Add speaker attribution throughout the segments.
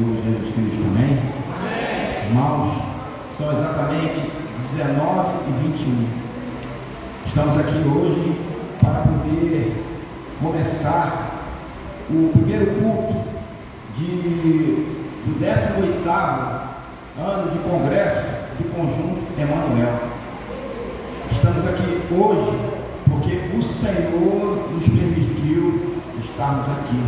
Speaker 1: Senhor Jesus Cristo, amém? Irmãos, são exatamente 19h21. Estamos aqui hoje para poder começar o primeiro culto do 18º ano de congresso do Conjunto Emanuel. Estamos aqui hoje porque o Senhor nos permitiu estarmos aqui.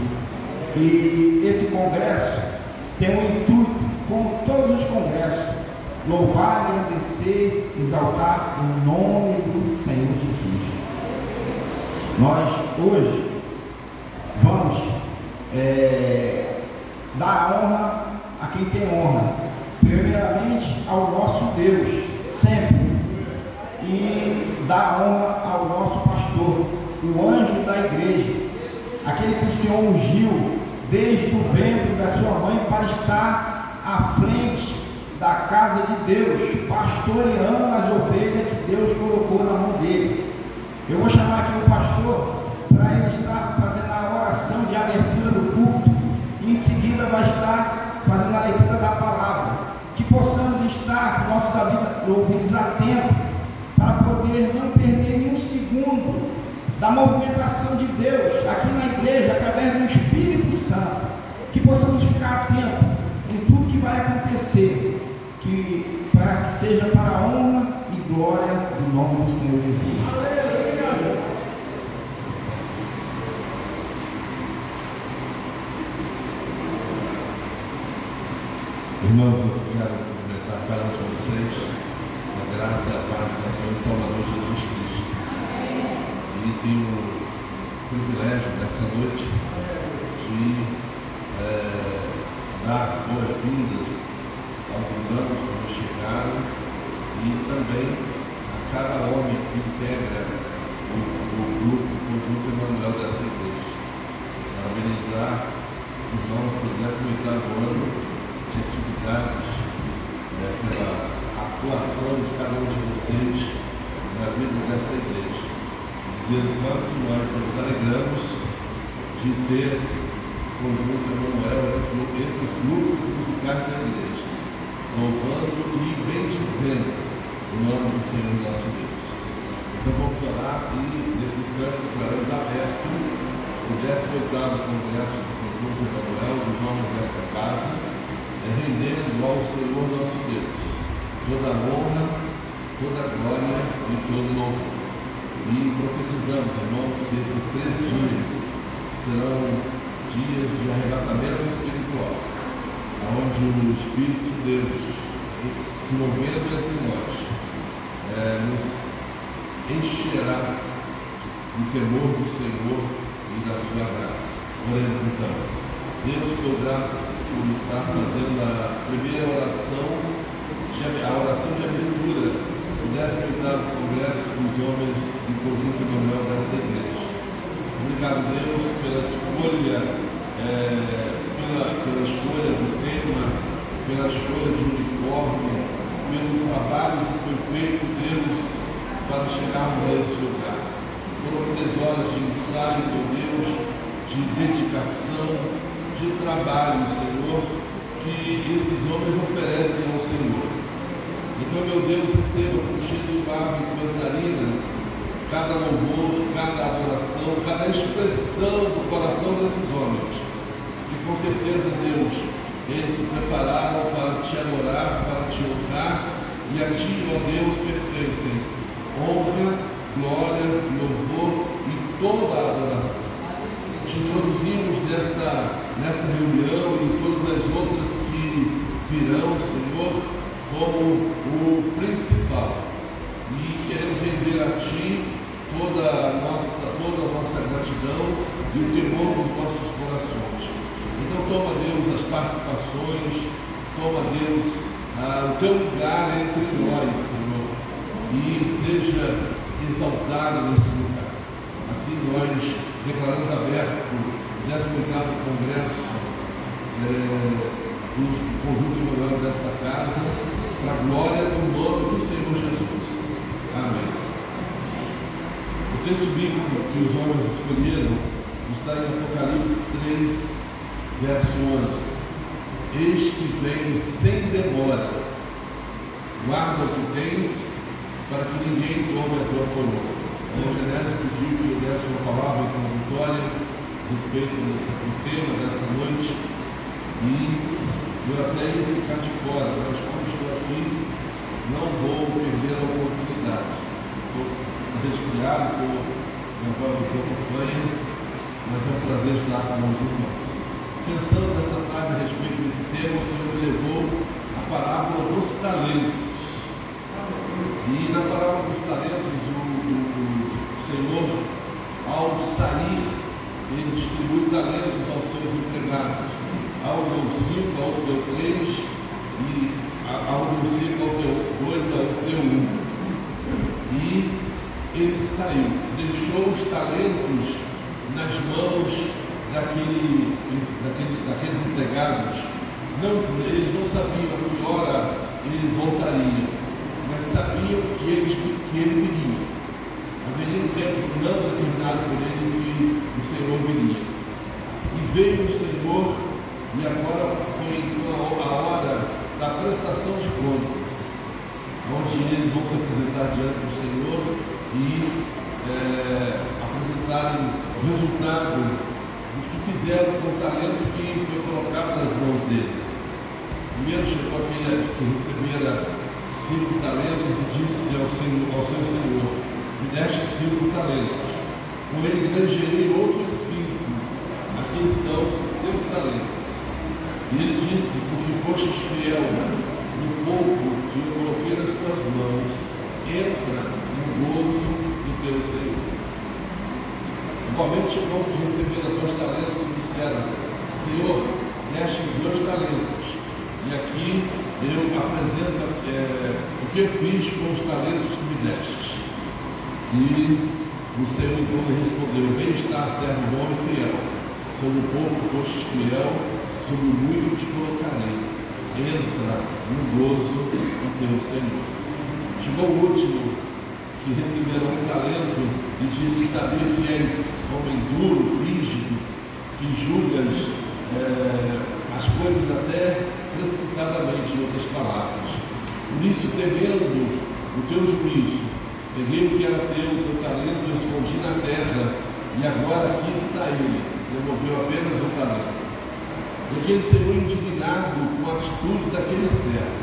Speaker 1: E esse congresso tem um intuito, como todos os congressos, louvar, agradecer, exaltar o nome do Senhor Jesus. Nós hoje vamos dar honra a quem tem honra, primeiramente ao nosso Deus, sempre, e dar honra ao nosso pastor, o anjo da igreja, aquele que o Senhor ungiu desde o ventre da sua mãe para estar à frente da casa de Deus, pastoreando as ovelhas que Deus colocou na mão dele. Eu vou chamar aqui o pastor para ele estar fazendo a oração de abertura do culto, e em seguida vai estar fazendo a leitura da palavra, que possamos estar com nossos ouvidos atentos para poder não perder nenhum segundo da movimentação de Deus aqui na igreja, através do Espírito Santo, que possamos ficar atentos em tudo que vai acontecer, para que seja para a honra e glória do nome do Senhor Jesus.
Speaker 2: Irmãos, eu quero cumprimentar cada um de vocês, a graça e a paz do nosso Salvador Jesus Cristo. E tenho o privilégio nesta noite de dar boas-vindas aos irmãos que nos chegaram e também a cada homem que integra o grupo Conjunto Emanuel dessa igreja. Parabenizar os irmãos pelo 18º ano de atividades, pela atuação de cada um de vocês na vida desta igreja. Dizer o quanto nós nos alegramos de ter o Conjunto Emanuel entre os grupos musicais da igreja, louvando e bendizendo o nome do Senhor nosso Deus. Então vamos orar e, nesse instante, declaramos aberto o 18º Congresso do Conjunto Emanuel, dos homens desta casa, rendendo ao Senhor nosso Deus toda a honra, toda a glória e todo o louvor. E profetizamos, irmãos, que esses 3 dias serão dias de arrebatamento espiritual, onde o Espírito de Deus, se movendo entre nós, nos encherá do temor do Senhor e da sua graça. Oremos então. Deus, por graça, por estar fazendo a primeira oração, a oração de abertura do 18º Congresso dos Homens do Conjunto Emanuel desta igreja. Obrigado, Deus, pela escolha, pela escolha do tema, pela escolha de uniforme, pelo trabalho que foi feito, Deus, para chegarmos a esse lugar. Foram 3 horas de ensaio, meu Deus, de dedicação, de trabalho, Senhor, que esses homens oferecem ao Senhor. Então, meu Deus, receba com cheiro suave e tuas narinas cada louvor, cada adoração, cada expressão do coração desses homens, que com certeza, Deus, eles se prepararam para te adorar, para te honrar, e a ti, ó Deus, pertencem honra, glória, louvor e toda a adoração. Te introduzimos nesta reunião e todas as outras que virão, Senhor, como o principal. E queremos render a Ti toda a nossa gratidão e o temor dos nossos corações. Então toma, Deus, as participações, toma, Deus, o Teu lugar entre nós, Senhor, e seja exaltado nesse lugar. Assim nós declaramos aberto o 18º Congresso do Conjunto Emanuel desta casa, para a glória do nome do Senhor Jesus. Amém. O texto bíblico que os homens escolheram está em Apocalipse 3, verso 11. eis que venho sem demora. Guarda o que tens, para que ninguém tome a tua coroa. A Genésio pediu que eu desse uma palavra introdutória a respeito do tema dessa noite, e eu até ia ficar de fora, mas como estou aqui, não vou perder a oportunidade. Estou resfriado por minha voz um pouco fanha, mas é um prazer estar com os irmãos. Pensando nessa tarde a respeito desse tema, o Senhor me levou à parábola dos talentos. E na parábola dos talentos, o Senhor, ao sair, ele distribui talentos aos seus empregados. Ao deu 5, ao deu 3, e ao deu 5, ao deu 2, ao deu 1. E ele saiu, deixou os talentos nas mãos daqueles empregados. Eles não sabiam a que hora ele voltaria, mas sabiam que ele viria. Haveria um tempo não determinado por ele que o Senhor viria. E veio o Senhor, e agora foi então a hora da prestação de contas, onde eles vão se apresentar diante do Senhor e apresentarem o resultado do que fizeram com o talento que foi colocado nas mãos dele. Primeiro chegou aquele que recebera 5 talentos e disse ao seu senhor: me deste 5 talentos. Com ele granjeei outros 5. Aqui estão os teus talentos. E ele disse: porque fostes fiel no pouco que eu coloquei nas tuas mãos, entra no gozo do teu Senhor. Igualmente chegou que receberam 2 talentos e disseram: Senhor, deste 2 talentos. E aqui eu apresento o que eu fiz com os talentos que me deste. E o Senhor então lhe respondeu: bem está, servo bom e fiel. Sobre o pouco fostes fiel, sobre o muito te colocarei. Entra no gozo do teu Senhor. Chegou o último, que receberá um talento, e disse: sabia que és homem duro, rígido, que julgas as coisas até precipitadamente, em outras palavras. Por isso, temendo o teu juízo, peguei o que era teu talento e escondi na terra, e agora aqui está ele, devolveu apenas o talento. E aquele Senhor, indignado com a atitude daquele servo,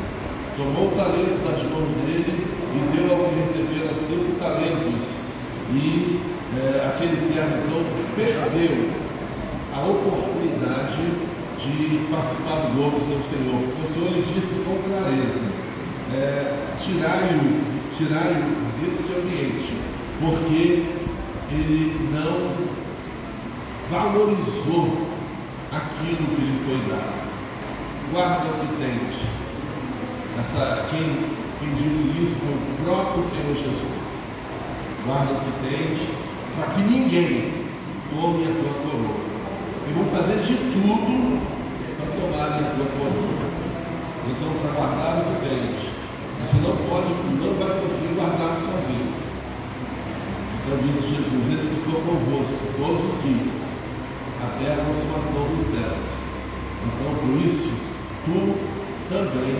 Speaker 2: tomou o talento das mãos dele e deu ao que recebera 5 talentos. E aquele servo então perdeu a oportunidade de participar do gozo do seu Senhor. O Senhor lhe disse com clareza: tirai-o desse ambiente, porque ele não valorizou aquilo que lhe foi dado. Guarda o que tens. Quem disse isso foi o próprio Senhor Jesus. Guarda o que tens, para que ninguém tome a tua coroa. E vão fazer de tudo para tomarem a tua coroa. Então, para guardar o que tens, você não vai conseguir guardar sozinho. Então disse Jesus: esse que estou convosco todos os dias, até a consumação dos séculos. Então, por isso, tu também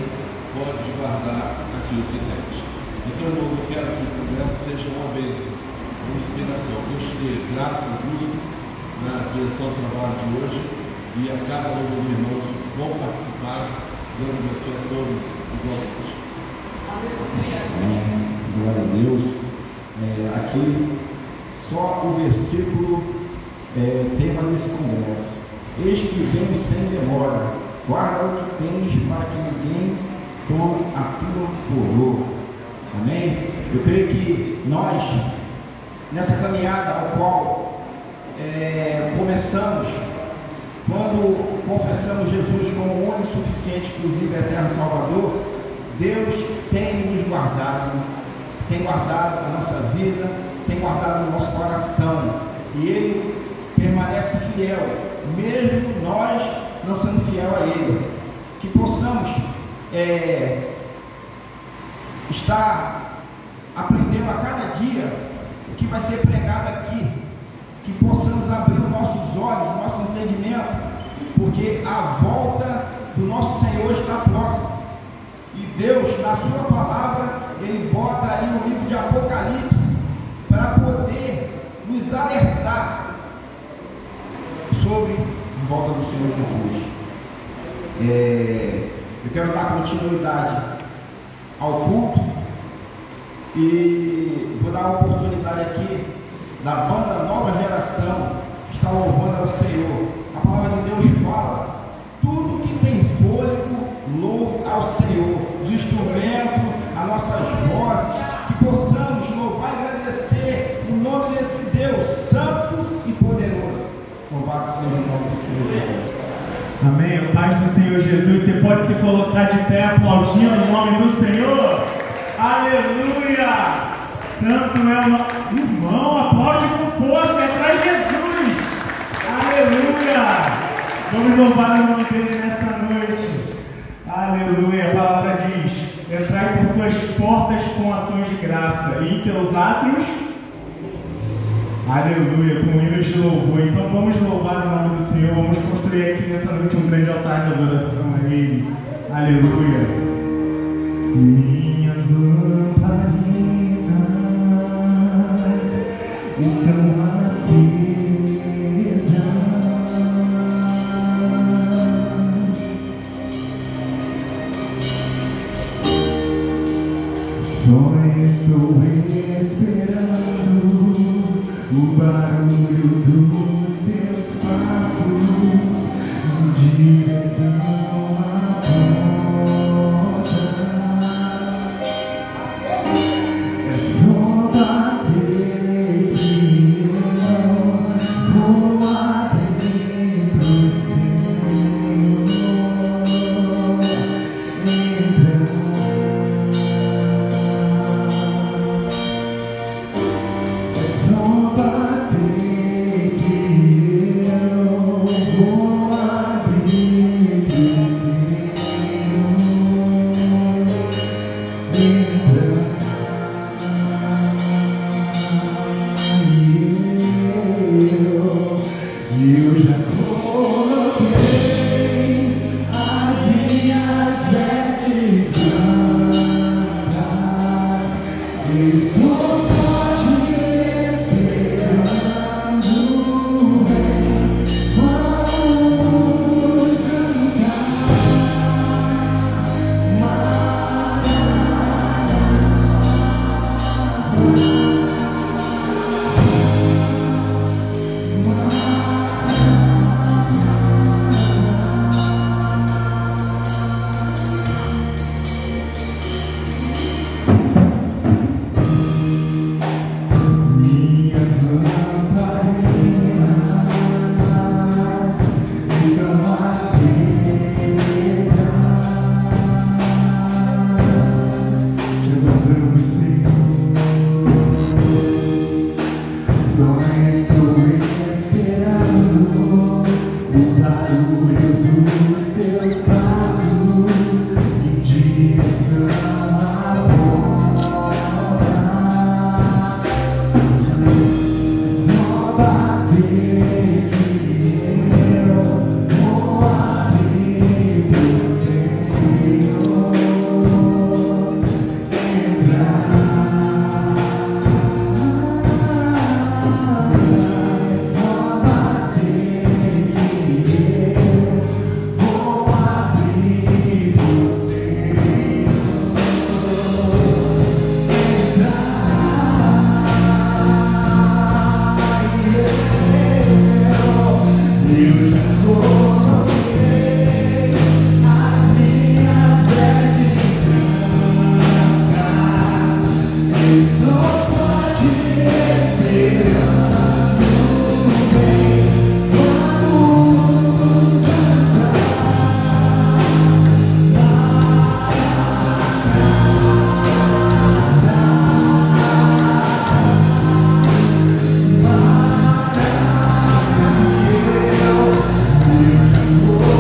Speaker 2: podes guardar aquilo que tens. Então, irmão, eu quero que o congresso seja uma bênção, uma inspiração. Deus te dê graça e luz na direção do trabalho de hoje, e a cada um dos irmãos que vão participar, dando abençoe a todos igualmente.
Speaker 1: Amém. Glória a Deus. Aqui, só o versículo tema desse congresso: eis que venho sem demora, guarda o que tens, para que ninguém tome a tua coroa. Amém? Eu creio que nós, nessa caminhada ao qual começamos, quando confessamos Jesus como o único, suficiente, exclusivo e eterno Salvador, Deus tem nos guardado, tem guardado a nossa vida, tem guardado o nosso coração, e Ele permanece fiel, mesmo nós não sendo fiel a Ele. Que possamos estar aprendendo a cada dia o que vai ser pregado aqui, que possamos abrir os nossos olhos, o nosso entendimento, porque a volta do nosso Senhor está próximo. E Deus, na sua palavra, Ele bota aí no livro de Apocalipse para poder nos alertar sobre a volta do Senhor Jesus. Eu quero dar continuidade ao culto e vou dar a oportunidade aqui da banda Nova Geração que está louvando ao Senhor. A palavra de Deus fala: tudo que tem fôlego, louve ao Senhor. Os instrumentos, as nossas vozes, que possamos louvar e agradecer o nome desse Deus santo e poderoso. Louvado seja o nome do Senhor Jesus.
Speaker 3: Amém. A paz do Senhor Jesus. Você pode se colocar de pé aplaudindo o nome do Senhor. Aleluia. Santo é o irmão. Aplaude com força. É para Jesus. Aleluia. Vamos louvar o nome dele nessa noite. Aleluia. A palavra diz: entrai por suas portas com ações de graça e em seus átrios, aleluia, com hinos de louvor. Então vamos louvar o nome do Senhor. Vamos construir aqui nessa noite um grande altar de adoração a Ele. Aleluia. Minhas lamparinas estão acesas. Só estou esperando o barulho dos teus passos em direção à porta. É só bater que eu vou abrir pro Senhor. Oh,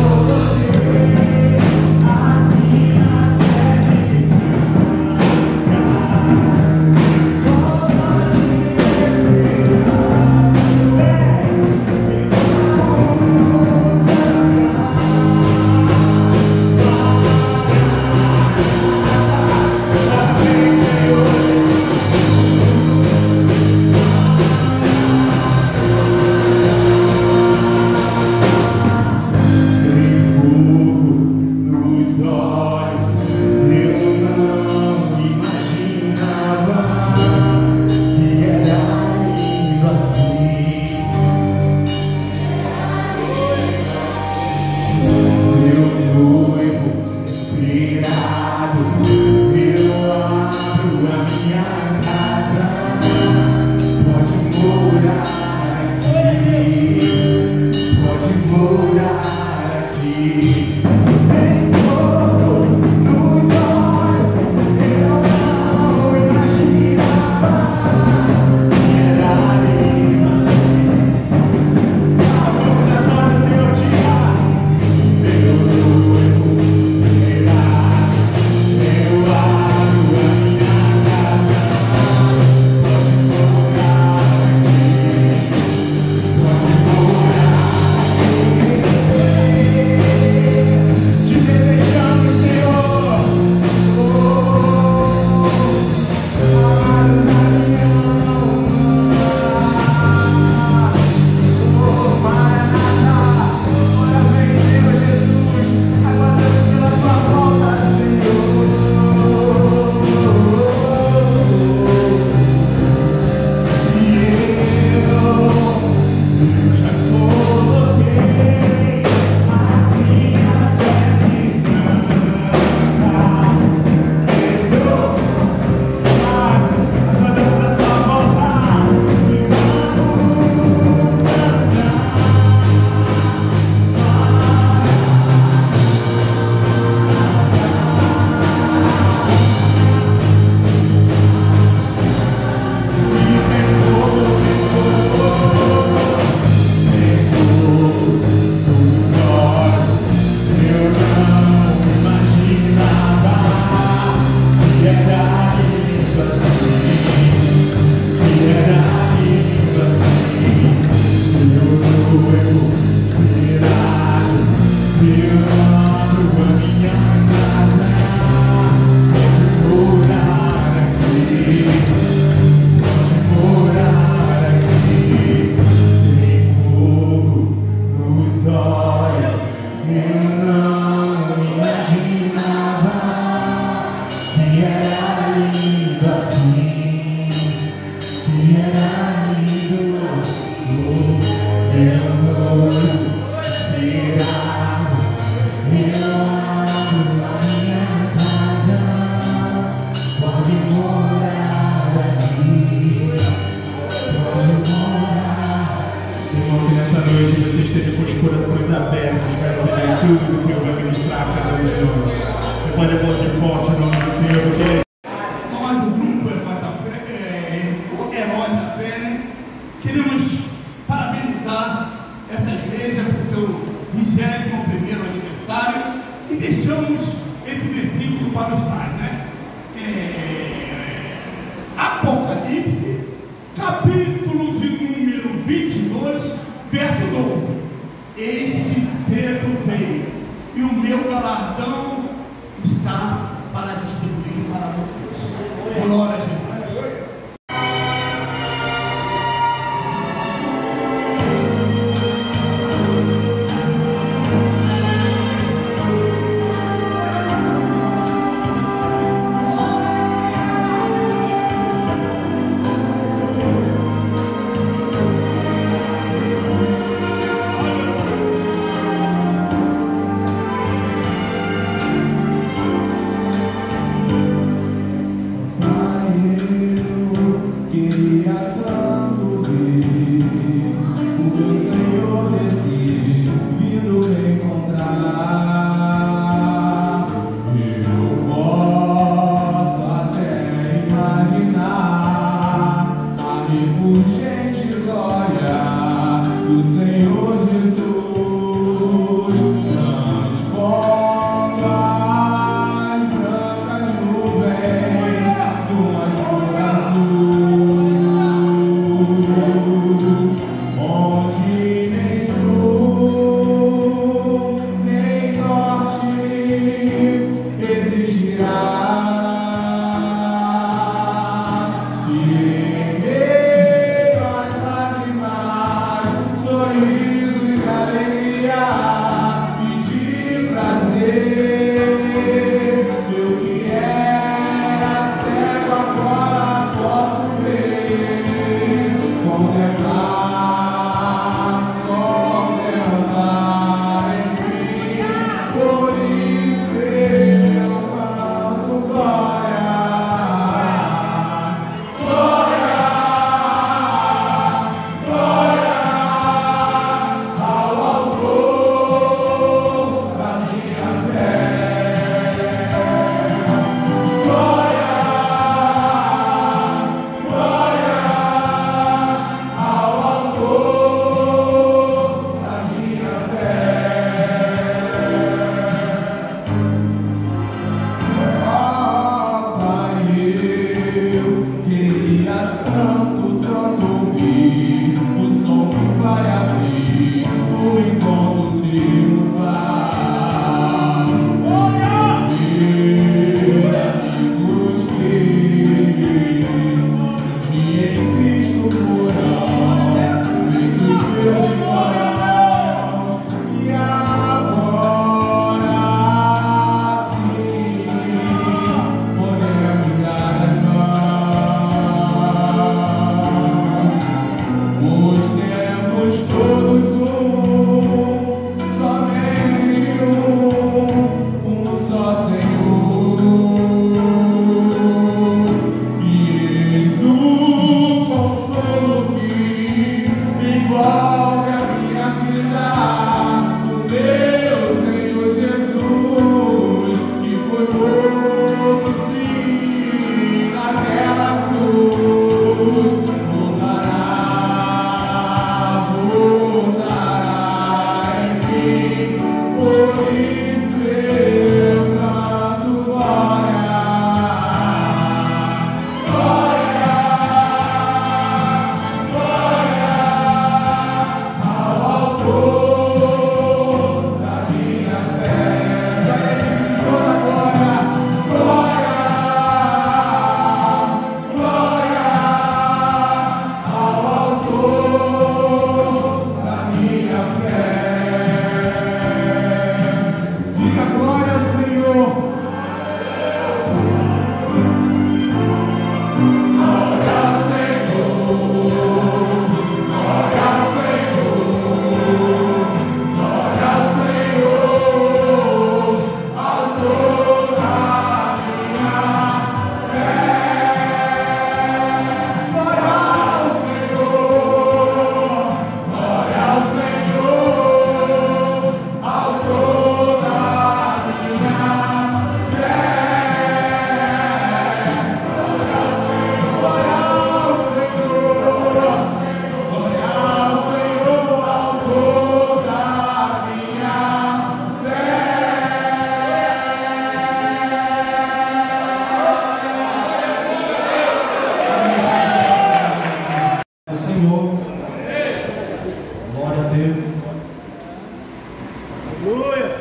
Speaker 3: Aleluia.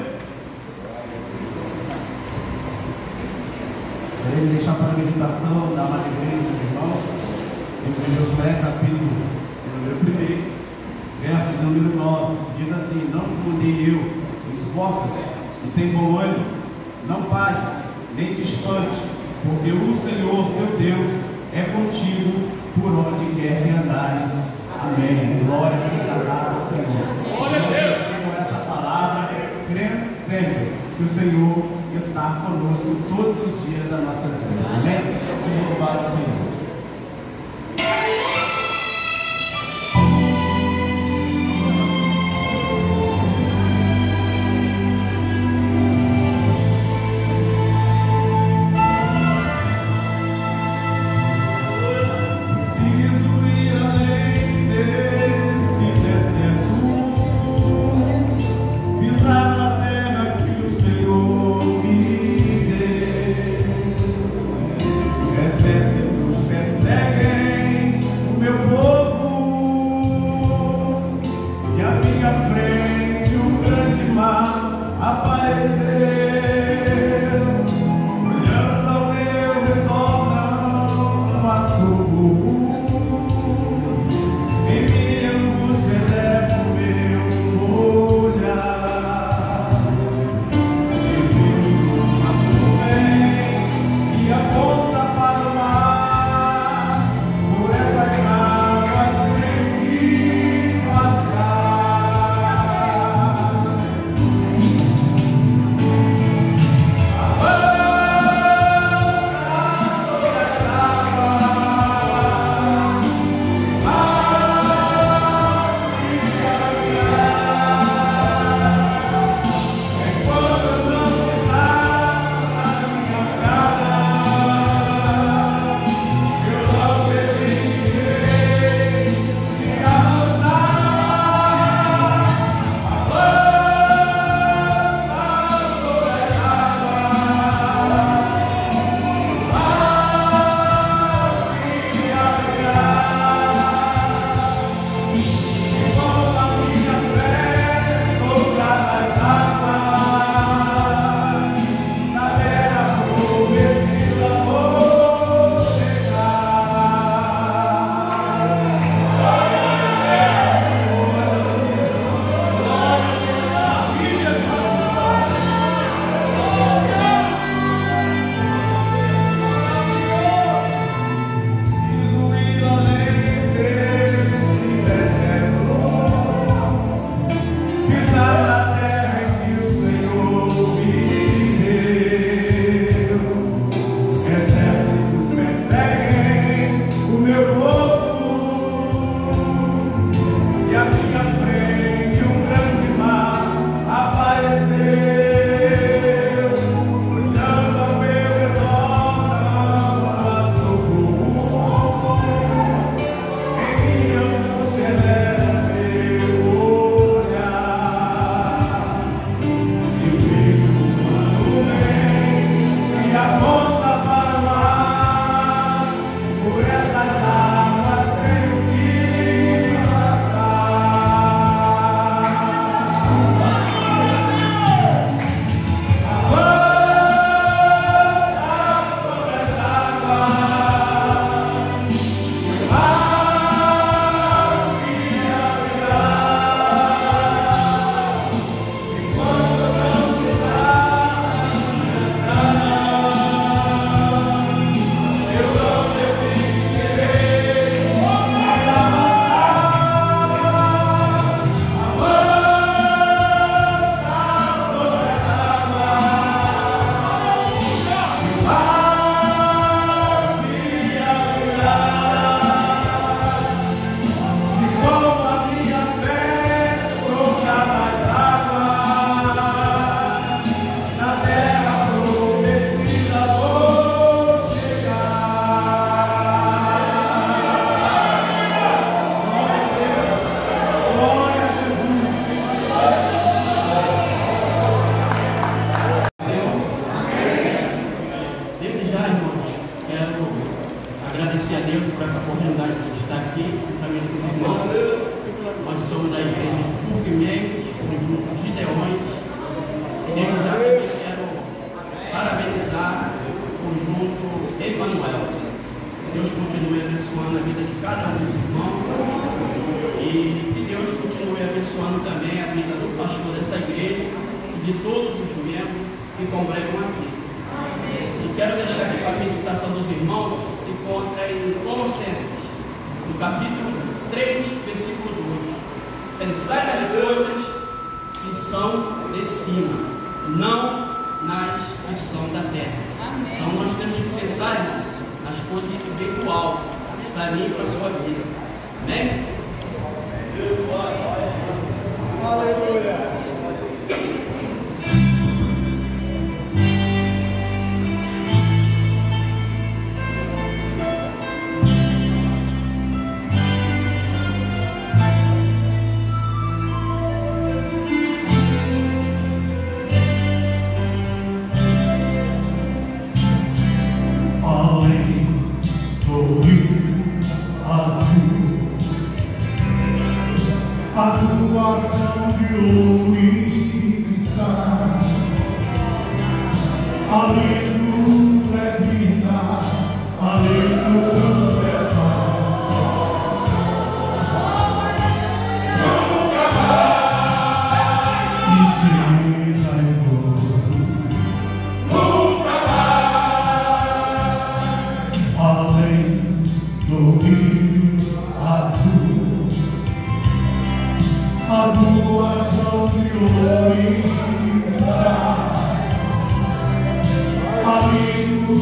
Speaker 4: Gostaria de deixar para a meditação da amada igreja dos irmãos, em Josué capítulo número 1, verso número 9, diz assim: não te mandei eu, esforça-te e tem bom ânimo, não pague, nem te espantes, porque o Senhor teu Deus é contigo por onde quer que andares. Amém. Glória seja dada ao Senhor. Glória a Deus. Com essa palavra, crendo sempre que o Senhor está conosco todos os dias das nossas vidas. Amém? Que louvado ao Senhor.
Speaker 1: Pisar na terra que o Senhor me deu.
Speaker 5: continue abençoando a vida de cada um dos irmãos e que Deus continue abençoando também a vida do pastor dessa igreja e de todos os membros que congregam aqui. E quero deixar aqui para a meditação dos irmãos, se encontra em Colossenses, no capítulo 3, versículo 2. Pensai nas coisas que são de cima, não nas que são da terra. Amém. Então nós temos que pensar, irmão, nas coisas que vêm do alto, para mim e para a sua vida. Amém? Aleluia!
Speaker 3: A doação de ouro está, além do é vida, além do é paz. Nunca mais tristeza e dor, nunca mais, além do rio azul. A doação de ouro está, amigo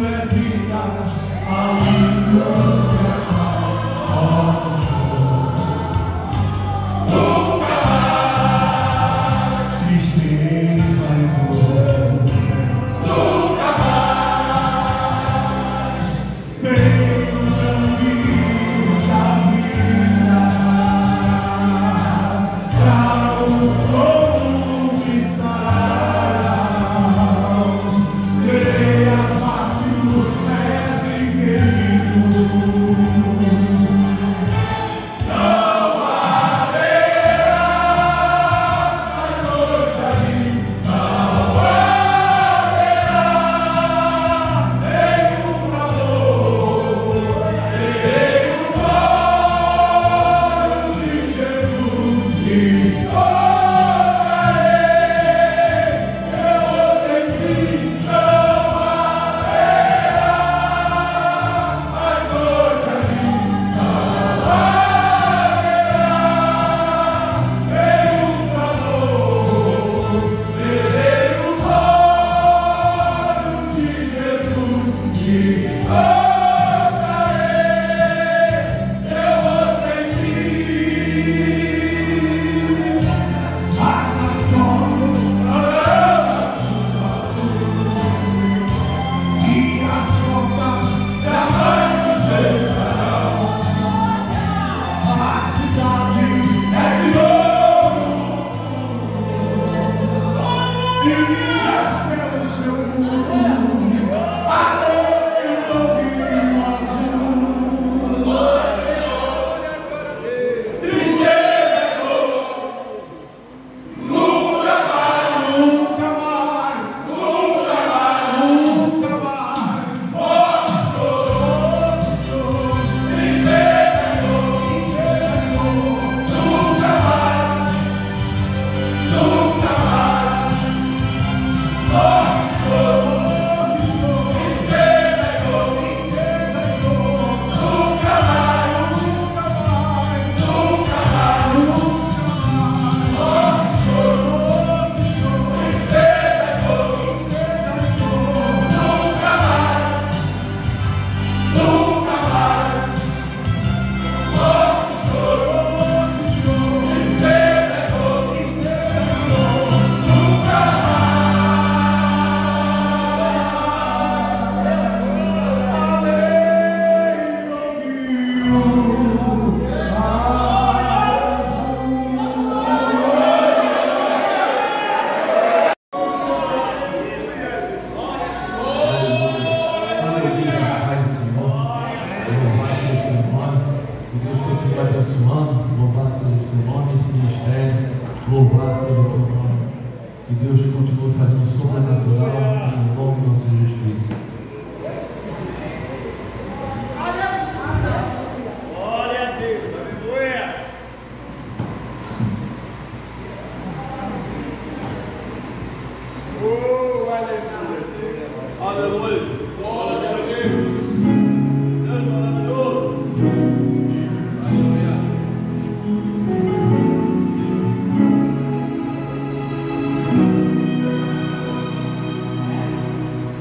Speaker 3: é vida, amigo é paz. Nunca mais tristeza e dor, nunca mais meio caminho da vida. Louvado seja o teu nome. Que Deus continue fazendo o sobrenatural em nome do nosso Jesus Cristo.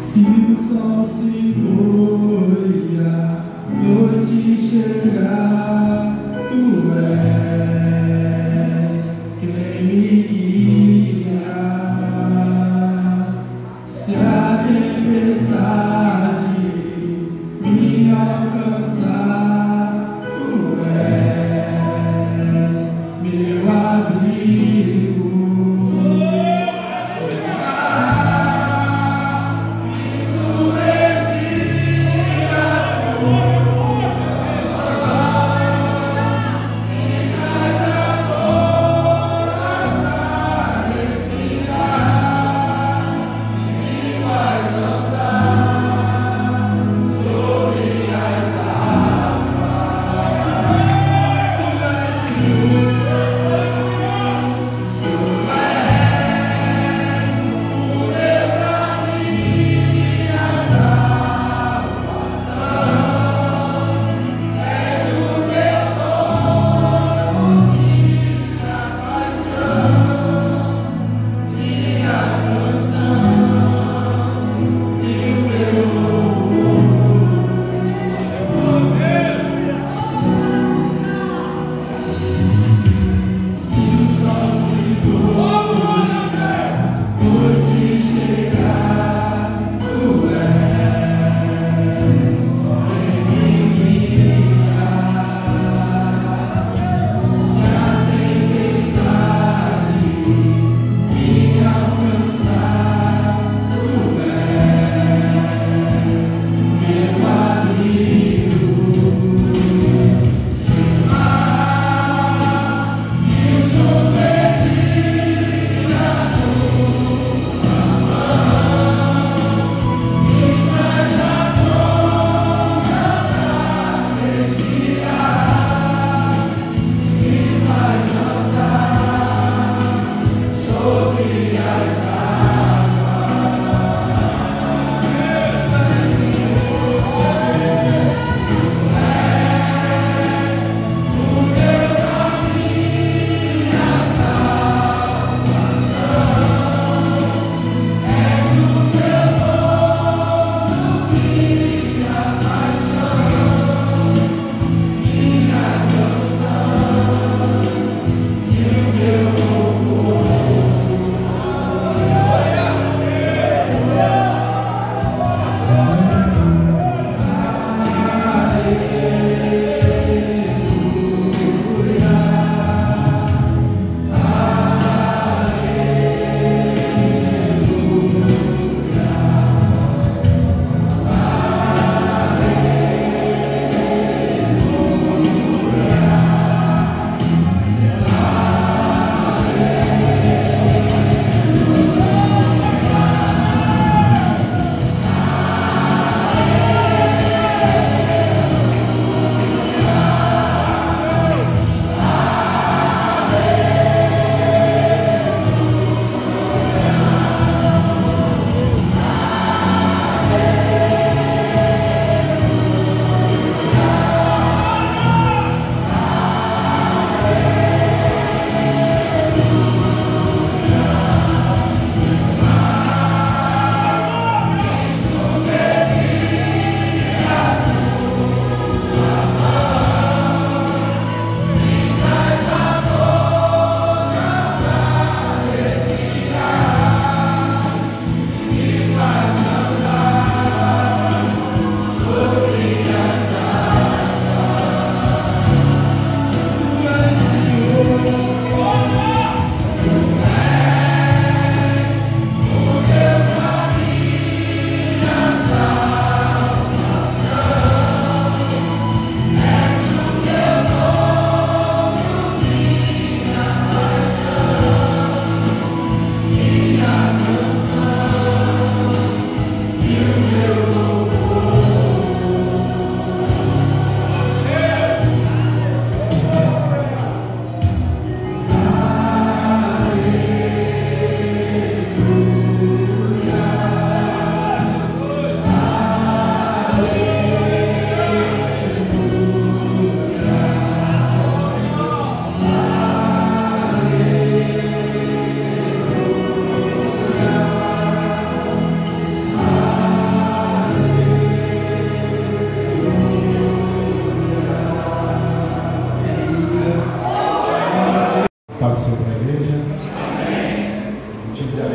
Speaker 6: Se o sol se for e a noite chegar, tu és quem me guia. Se a tempestade me alcançar, tu és meu abrigo.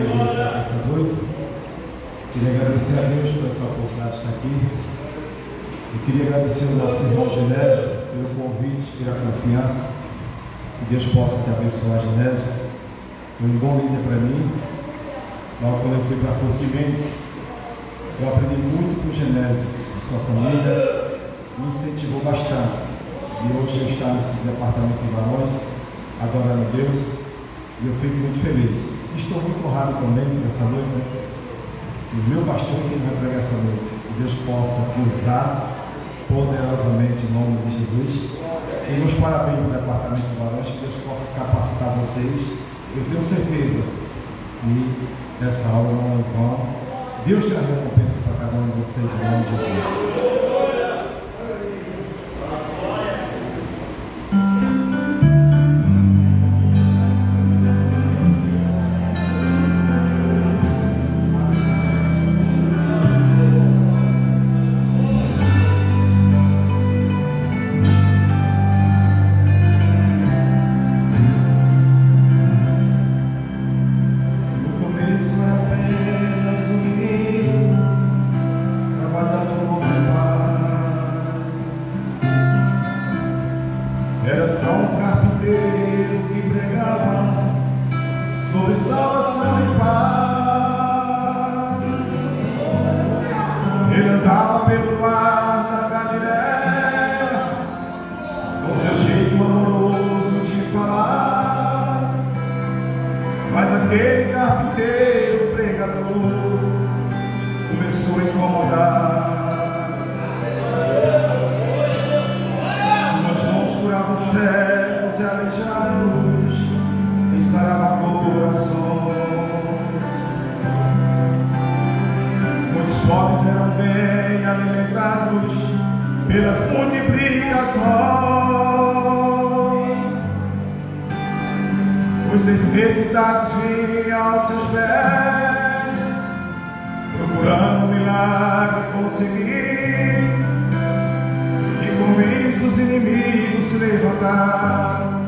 Speaker 4: igreja essa noite. Queria agradecer a Deus por essa oportunidade de estar aqui. Eu queria agradecer ao nosso irmão Genésio pelo convite, pela confiança. Que Deus possa te abençoar, Genésio. Foi um bom líder para mim. Logo quando eu fui para Forte Mendes, eu aprendi muito com o Genésio, a sua família, me incentivou bastante. E hoje eu estou nesse departamento de varões, adorando Deus, e eu fico muito feliz. Estou muito honrado também nessa noite, o meu pastor que vai pregar essa noite. Que Deus possa te usar poderosamente em nome de Jesus. E meus parabéns para o departamento de varões, que Deus possa capacitar vocês. Eu tenho certeza que essa aula não é em vão. Deus terá recompensa para cada um de vocês em nome de Jesus.
Speaker 1: Era só um carpinteiro que pregava sobre salvação e paz. Ele andava pelo mar da Galileia, com seu jeito amoroso de falar. Mas aquele carpinteiro pregador começou a incomodar. Curavam cegos e aleijados, e sarava corações. Muitos pobres eram bem alimentados pelas multiplicações. Os necessitados vinham aos seus pés, procurando um milagre conseguir. Com isso os inimigos se levantaram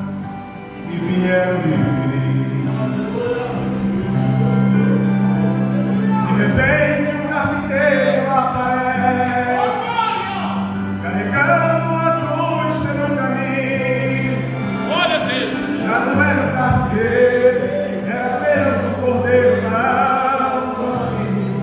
Speaker 1: e vieram livre. De repente um carpinteiro aparece, carregando uma cruz pelo caminho.
Speaker 7: Olha, Deus!
Speaker 1: Já não era um carpinteiro, era apenas um cordeiro bravo sozinho.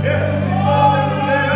Speaker 1: Ressuscitou sem mulher.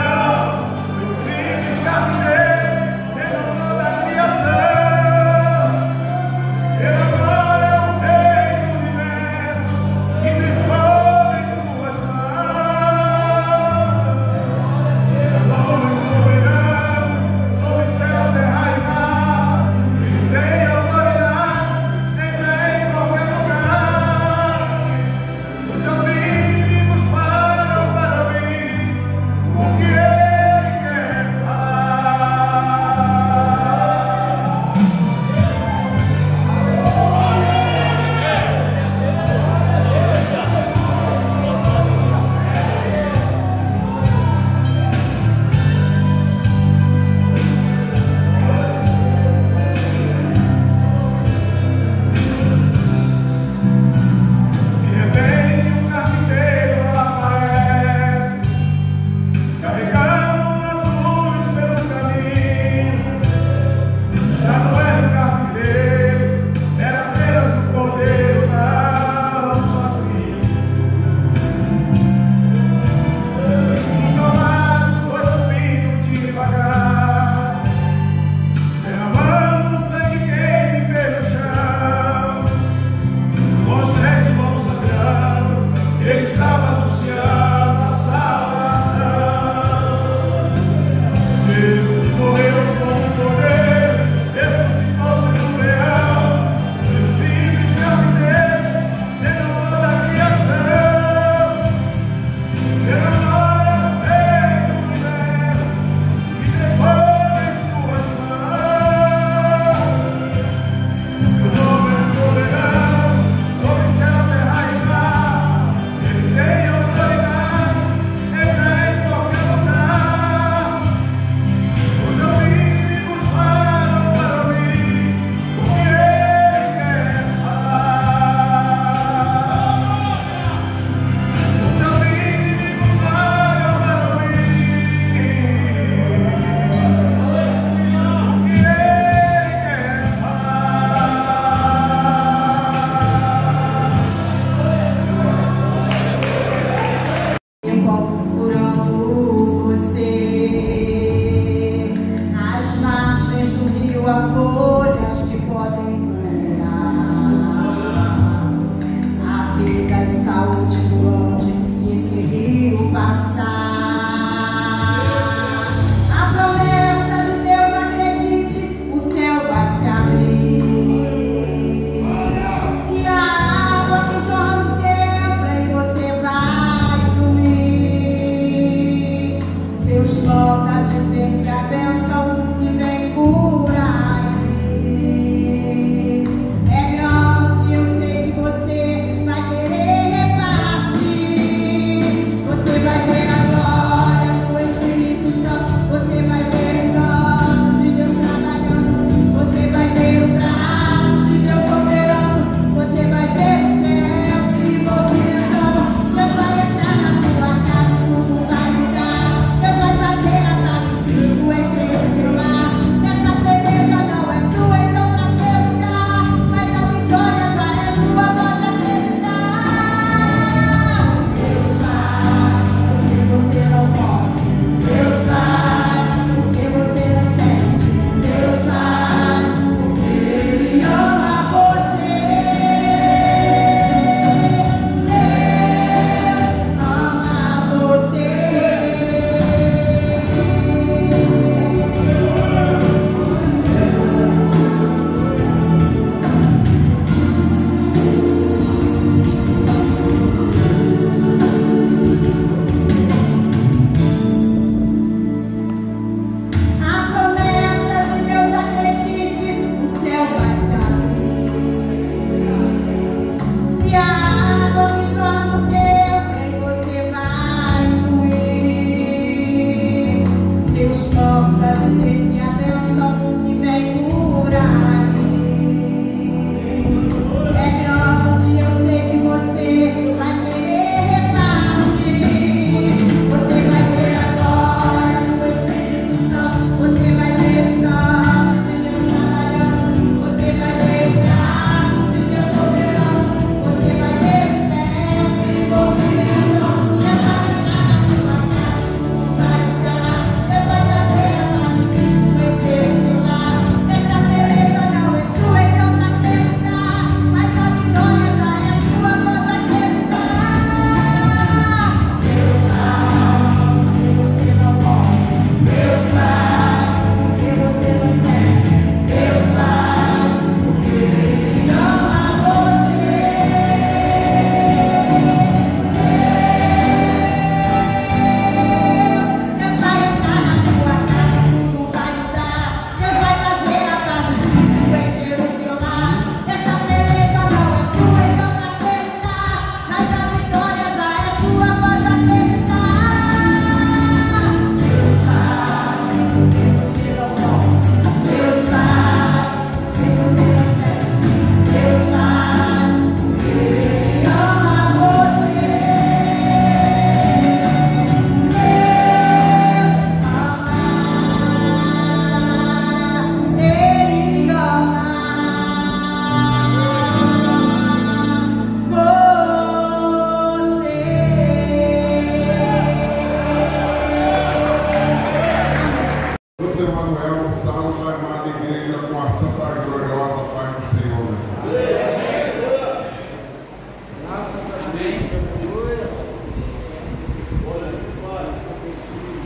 Speaker 7: toda a amada igreja com a santa e gloriosa paz do Senhor.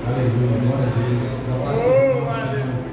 Speaker 6: Aleluia, glória a Deus. Graças a Deus.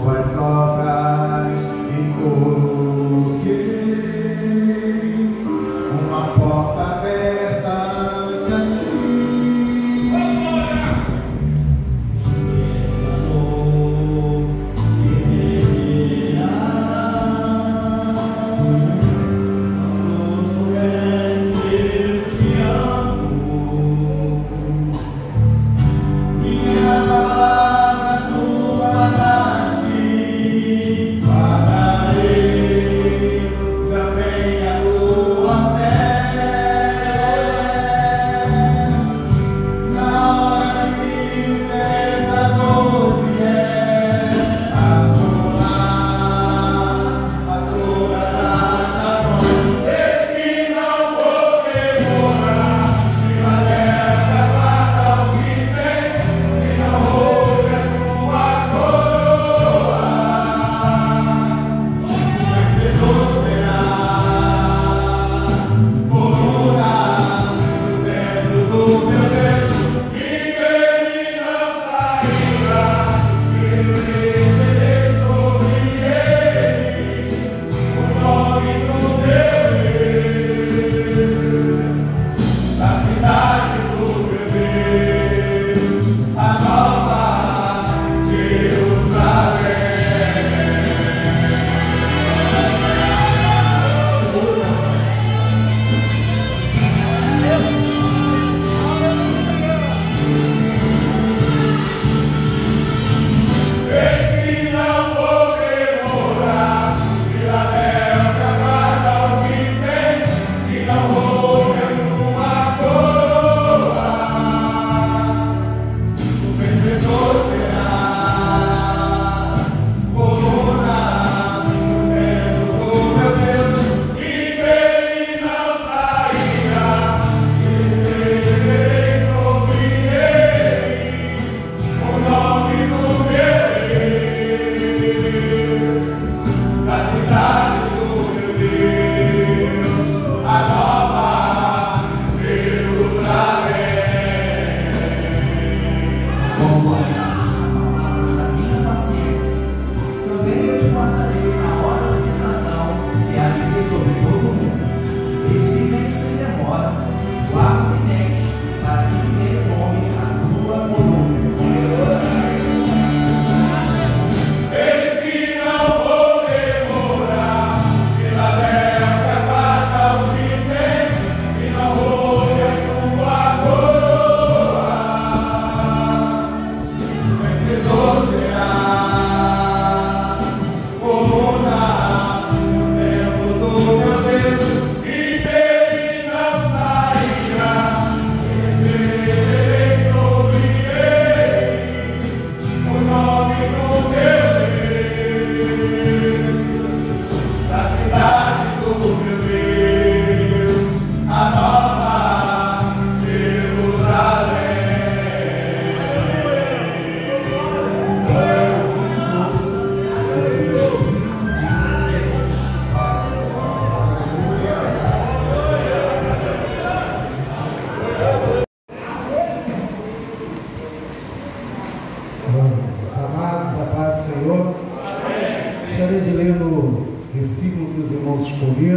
Speaker 8: tuas obras e coloquei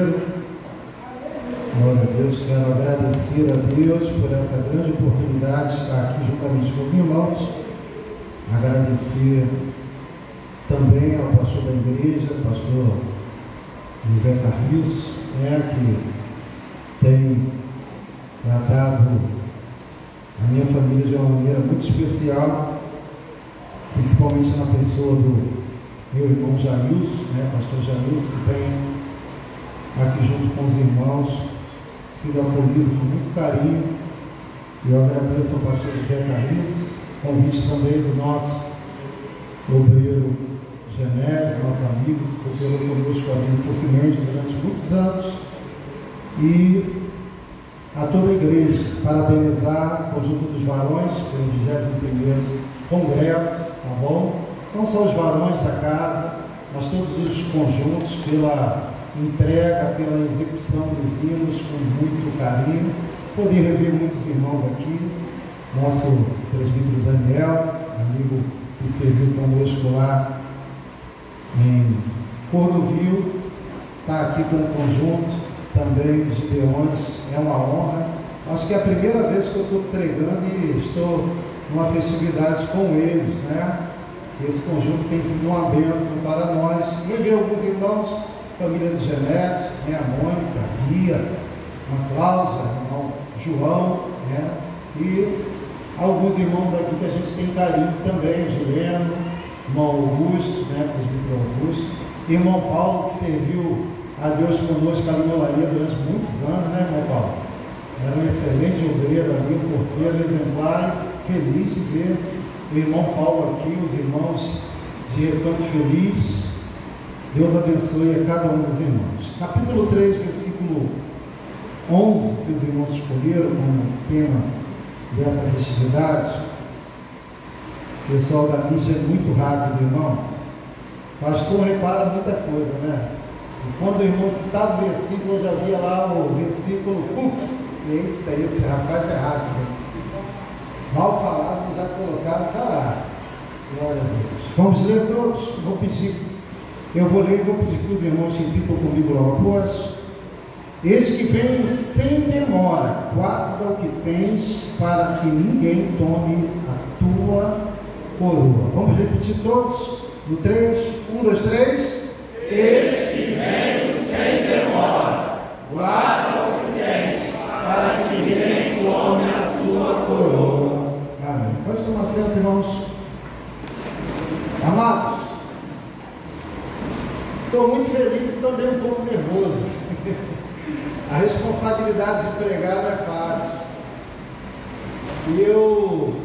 Speaker 8: Cordeiro. Glória a Deus, quero agradecer a Deus por essa grande oportunidade de estar aqui juntamente com os irmãos. Agradecer também ao pastor da igreja, pastor José Carriço, que tem tratado a minha família de uma maneira muito especial, principalmente na pessoa do meu irmão Jailson, pastor Jailson, que tem aqui junto com os irmãos sido acolhido com muito carinho. E eu agradeço ao pastor José Carriço, convite também do nosso obreiro Genésio, nosso amigo, que cooperou conosco ali no Forquimende durante muitos anos, e a toda a igreja, parabenizar o conjunto dos varões pelo 21º Congresso, tá bom? Não só os varões da casa, mas todos os conjuntos pela entrega, pela execução dos hinos com muito carinho. Poder rever muitos irmãos aqui, nosso presbítero Daniel, amigo que serviu conosco lá em Cordovil, está aqui com o conjunto também de Gideões, é uma honra. Acho que é a primeira vez que eu estou pregando e estou numa festividade com eles, Esse conjunto tem sido uma bênção para nós. E ver alguns irmãos, família de Genésio, a Mônica, a Ria, a Cláudia, o irmão João, e alguns irmãos aqui que a gente tem carinho também, Juliano, irmão Augusto, presbítero Augusto, e irmão Paulo, que serviu a Deus conosco ali na Olaria durante muitos anos, irmão Paulo? Era um excelente obreiro ali, um porteiro exemplar, feliz de ver o irmão Paulo aqui, os irmãos de Recanto Feliz. Deus abençoe a cada um dos irmãos. Capítulo 3, versículo 11, que os irmãos escolheram como tema dessa festividade. O pessoal da mídia é muito rápido, irmão. O pastor repara muita coisa, E quando o irmão citava o versículo, eu já via lá o versículo, eita, esse rapaz é rápido. Mal falado, já colocaram para lá. Glória a Deus. Vamos ler todos? Eu vou ler e vou pedir para os irmãos que ficam comigo logo após. Eis que venho sem demora, guarda o que tens, para que ninguém tome a tua coroa. Vamos repetir todos? No 3, 1, 2, 3.
Speaker 3: Eis que venho sem demora, guarda o que tens, para que ninguém tome a tua coroa.
Speaker 8: Amém. Pode tomar assento, irmãos. Amados, estou muito feliz e também um pouco nervoso. A responsabilidade de pregar não é fácil. E eu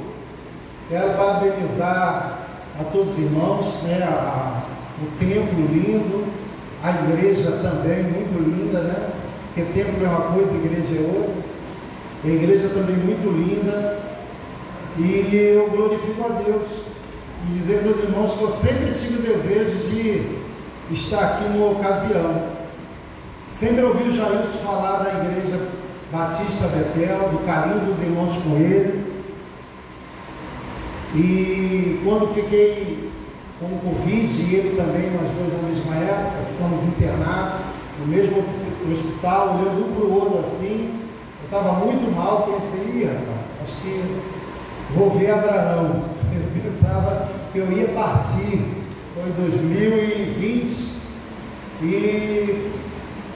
Speaker 8: quero parabenizar a todos os irmãos, o templo lindo, a igreja também muito linda, Porque templo é uma coisa, igreja é outra. A igreja também muito linda. E eu glorifico a Deus e dizer para os irmãos que eu sempre tive o desejo de estar aqui numa ocasião. Sempre ouvi o Jailson falar da igreja Batista Betel, do carinho dos irmãos com ele. E quando fiquei com o Covid, e ele também, nós dois na mesma época, ficamos internados no mesmo hospital, olhando um para o outro assim. Eu estava muito mal, pensei, acho que vou ver Abraão. Eu pensava que eu ia partir. Foi 2020 e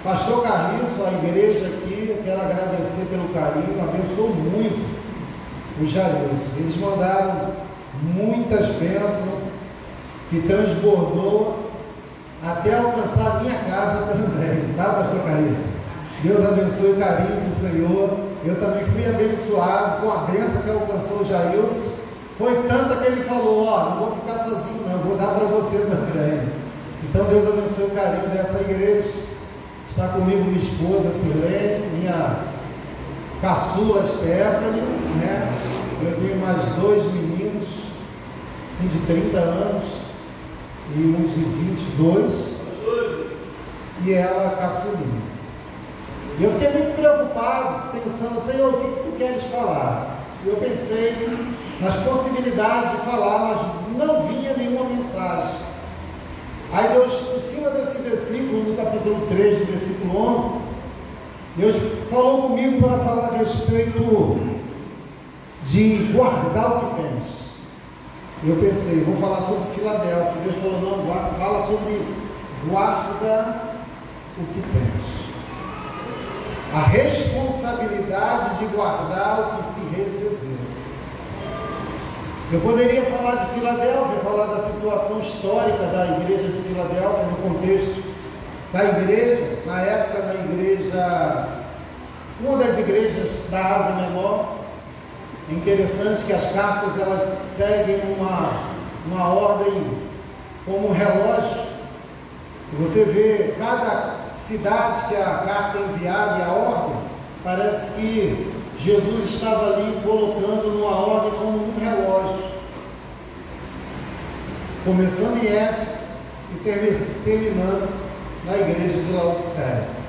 Speaker 8: pastor Carriço, a igreja aqui, eu quero agradecer pelo carinho, abençoou muito os Jailson. Eles mandaram muitas bênçãos que transbordou até alcançar a minha casa também, tá, pastor Carriço? Deus abençoe o carinho do Senhor. Eu também fui abençoado com a bênção que alcançou o Jailson. Foi tanta que ele falou, não vou ficar sozinho não, vou dar para você também. Então Deus abençoe o carinho dessa igreja. Está comigo minha esposa Silene, minha caçula Stephanie, Eu tenho mais 2 meninos, um de 30 anos e um de 22, e ela a caçulinha. E eu fiquei muito preocupado, pensando, Senhor, o que tu queres falar? E eu pensei nas possibilidades de falar, mas não vinha nenhuma mensagem. Aí Deus, em cima desse versículo, no capítulo 3, no versículo 11, Deus falou comigo para falar a respeito de guardar o que tens. Eu pensei, vou falar sobre Filadélfia. Deus falou, não, fala sobre guarda o que tens. A responsabilidade de guardar o que se recebeu. Eu poderia falar de Filadélfia, falar da situação histórica da igreja de Filadélfia, no contexto da igreja, na época da igreja, uma das igrejas da Ásia Menor. É interessante que as cartas elas seguem uma ordem como um relógio. Se você vê cada cidade que a carta é enviada e a ordem, parece que Jesus estava ali colocando numa ordem como um relógio, começando em Éfeso e terminando na igreja de Laodiceia.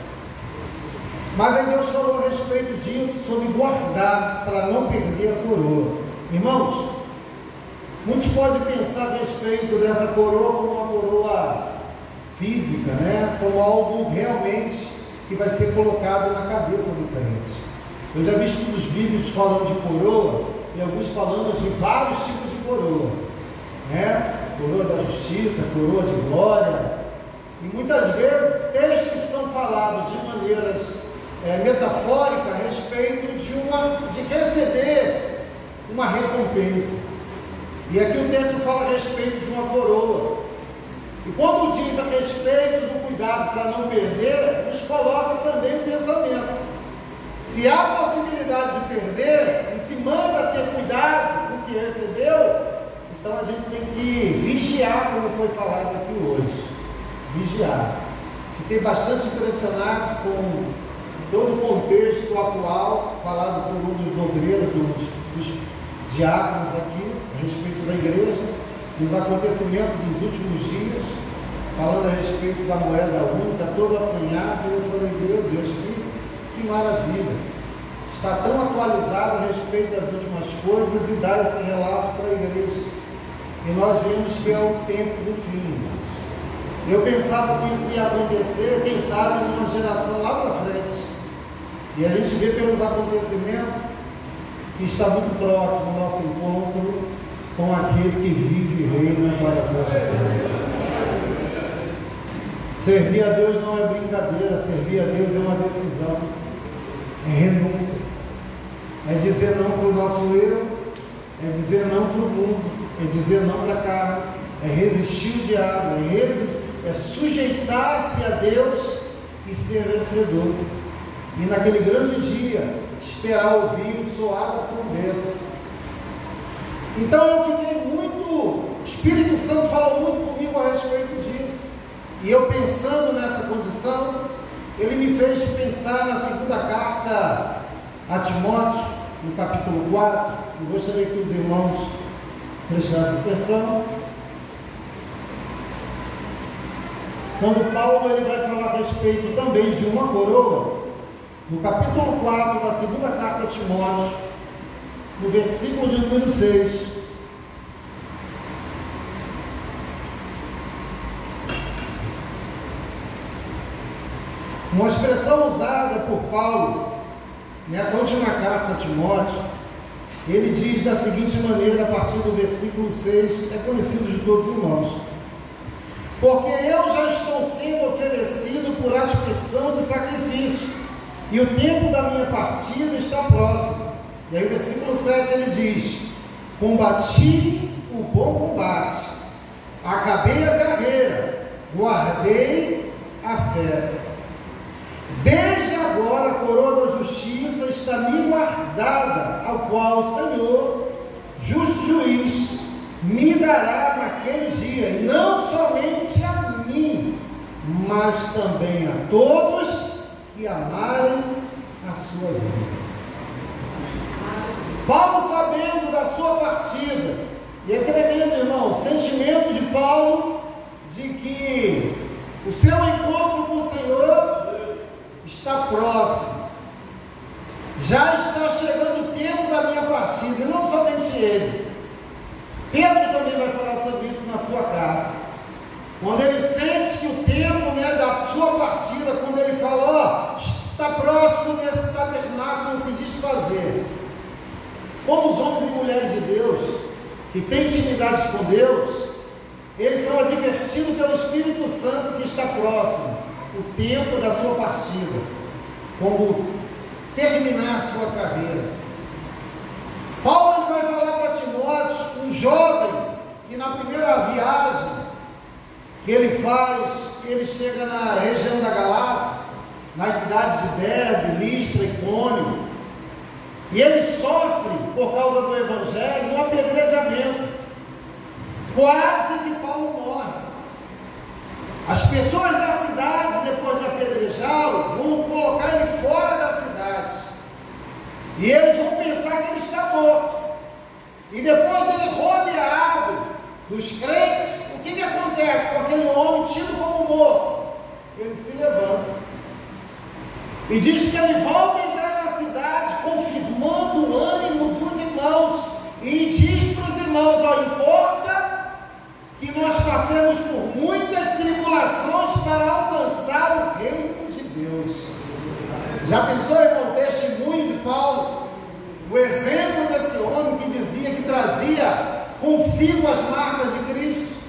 Speaker 8: Mas aí Deus falou a respeito disso, sobre guardar, para não perder a coroa. Irmãos, muitos podem pensar a respeito dessa coroa como uma coroa física, né? Como algo realmente que vai ser colocado na cabeça do crente. Eu já vi estudos bíblicos falando de coroa, e alguns falando de vários tipos de coroa, né? Coroa da justiça, coroa de glória. E muitas vezes textos são falados de maneiras metafórica a respeito de receber uma recompensa. E aqui o texto fala a respeito de uma coroa. E quando diz a respeito do cuidado para não perder, nos coloca também o pensamento. Se há possibilidade de perder e se manda ter cuidado com o que recebeu, então a gente tem que vigiar, como foi falado aqui hoje. Vigiar. Fiquei bastante impressionado com todo o contexto atual, falado por um dos obreiros, dos diáconos aqui, a respeito da igreja, dos acontecimentos dos últimos dias, falando a respeito da moeda única, todo apanhado. E eu falei, meu Deus, que maravilha! Está tão atualizado a respeito das últimas coisas e dar esse relato para a igreja. E nós vemos que é o tempo do fim, irmãos. Eu pensava que isso ia acontecer, quem sabe, numa geração lá para frente. E a gente vê pelos acontecimentos que está muito próximo o nosso encontro com aquele que vive e reina para todos sempre. Servir a Deus não é brincadeira, servir a Deus é uma decisão, é renúncia, é dizer não para o nosso eu, é dizer não para o mundo, é dizer não para a carne, é resistir o diabo, é sujeitar-se a Deus e ser vencedor. E naquele grande dia, esperar ouvir o soar da trombeta. Então eu fiquei muito, o Espírito Santo falou muito comigo a respeito disso. E eu pensando nessa condição, ele me fez pensar na segunda carta a Timóteo, no capítulo 4. Eu gostaria que os irmãos prestassem atenção. Quando Paulo ele vai falar a respeito também de uma coroa, no capítulo 4 da segunda carta a Timóteo, no versículo de número 6, uma expressão usada por Paulo nessa última carta a Timóteo, ele diz da seguinte maneira, a partir do versículo 6, é conhecido de todos os irmãos: porque eu já estou sendo oferecido por aspersão de sacrifício, e o tempo da minha partida está próximo. E aí o versículo 7 ele diz: combati o bom combate, acabei a carreira, guardei a fé. Desde agora a coroa da justiça está me guardada, ao qual o Senhor, justo juiz, me dará naquele dia, e não somente a mim, mas também a todos que amarem a sua vida. Paulo, sabendo da sua partida, e é tremendo, irmão, o sentimento de Paulo de que o seu encontro com o Senhor está próximo, já está chegando o tempo da minha partida, e não somente ele. Pedro também vai falar sobre isso na sua carta, quando ele Deus, que têm intimidade com Deus, eles são advertidos pelo Espírito Santo que está próximo, o tempo da sua partida, como terminar a sua carreira. Paulo vai falar para Timóteo, um jovem, que na primeira viagem que ele faz, ele chega na região da Galácia, nas cidades de Derbe, Listra, Icônio, e ele sofre, por causa do Evangelho, um apedrejamento. Quase que Paulo morre. As pessoas da cidade, depois de apedrejá-lo, vão colocar ele fora da cidade. E eles vão pensar que ele está morto. E depois dele rodeado dos crentes, o que acontece com aquele homem tido como morto? Ele se levanta. E diz que ele volta a entrar na cidade, confirmando o ânimo dos irmãos. E diz para os irmãos: ó, importa que nós passemos por muitas tribulações para alcançar o reino de Deus. Já pensou, irmão, o testemunho de Paulo? O exemplo desse homem que dizia que trazia consigo as marcas de Cristo.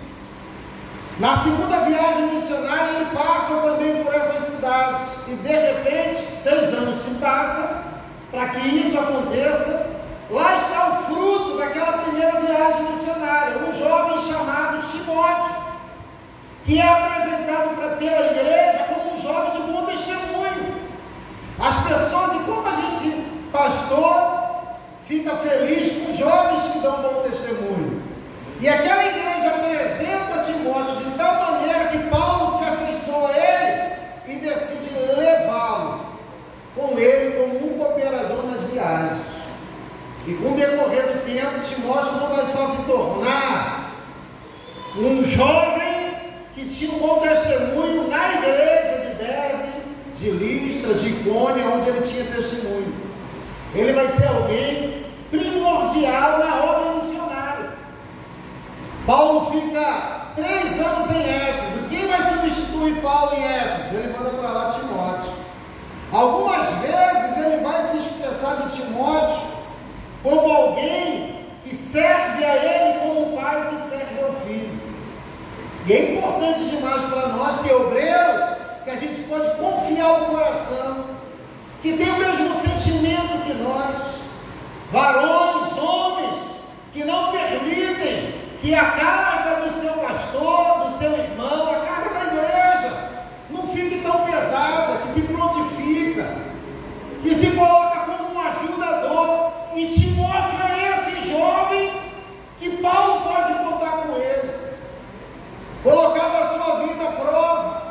Speaker 8: Na segunda viagem missionária, ele passa também por essas cidades. E de repente, 6 anos se passam para que isso aconteça. Lá está o fruto daquela primeira viagem missionária, um jovem chamado Timóteo, que é apresentado pela igreja como um jovem de bom testemunho. As pessoas, e como a gente, pastor, fica feliz com jovens que dão bom testemunho. E aquela igreja apresenta Timóteo de tal maneira que Paulo se afeiçoa a ele e decide levá-lo com ele como um cooperador nas viagens. E com o decorrer do tempo, Timóteo não vai só se tornar um jovem que tinha um bom testemunho na igreja de Derbe, de Listra, de Icônio, onde ele tinha testemunho. Ele vai ser alguém primordial na obra missionária. Paulo fica 3 anos em Éfeso. Quem vai substituir Paulo em Éfeso? Ele manda para lá Timóteo. Algumas vezes ele vai se expressar de Timóteo como alguém que serve a ele como um pai que serve ao filho. E é importante demais para nós ter obreiros que a gente pode confiar o coração, que tem o mesmo sentimento que nós, varões, homens, que não permitem que a carga do seu pastor, do seu irmão, a carga da igreja, não fique tão pesada, que se prontifica, que se coloca como um ajudador. E Timóteo é esse jovem que Paulo pode contar com ele, colocava a sua vida à prova.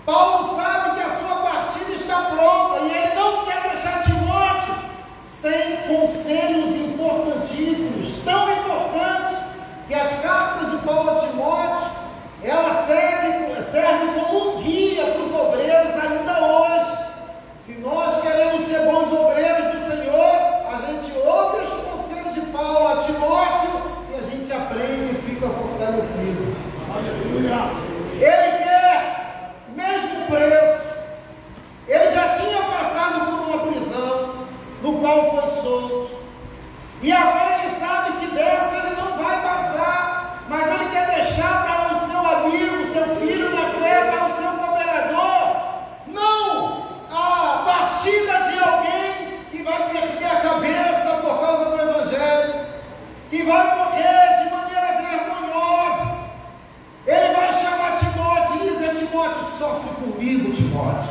Speaker 8: Paulo sabe que a sua partida está pronta e ele não quer deixar Timóteo sem conselhos importantíssimos, tão importantes que as cartas de Paulo a Timóteo, ela serve como um guia para os obreiros ainda hoje. Se nós queremos ser bons obreiros do Senhor, a gente ouve os conselhos de Paulo a Timóteo e a gente aprende e fica fortalecido. Aleluia! Ele quer mesmo preço. Ele já tinha passado por uma prisão, no qual foi solto. E agora ele sabe que dessa ele não vai passar, mas ele quer deixar para o seu amigo, seu filho na fé, para o seu cooperador, não a partida de alguém que vai perder a cabeça por causa do Evangelho, que vai morrer de maneira vergonhosa. Ele vai chamar Timóteo e dizer: Timóteo, sofre comigo, Timóteo,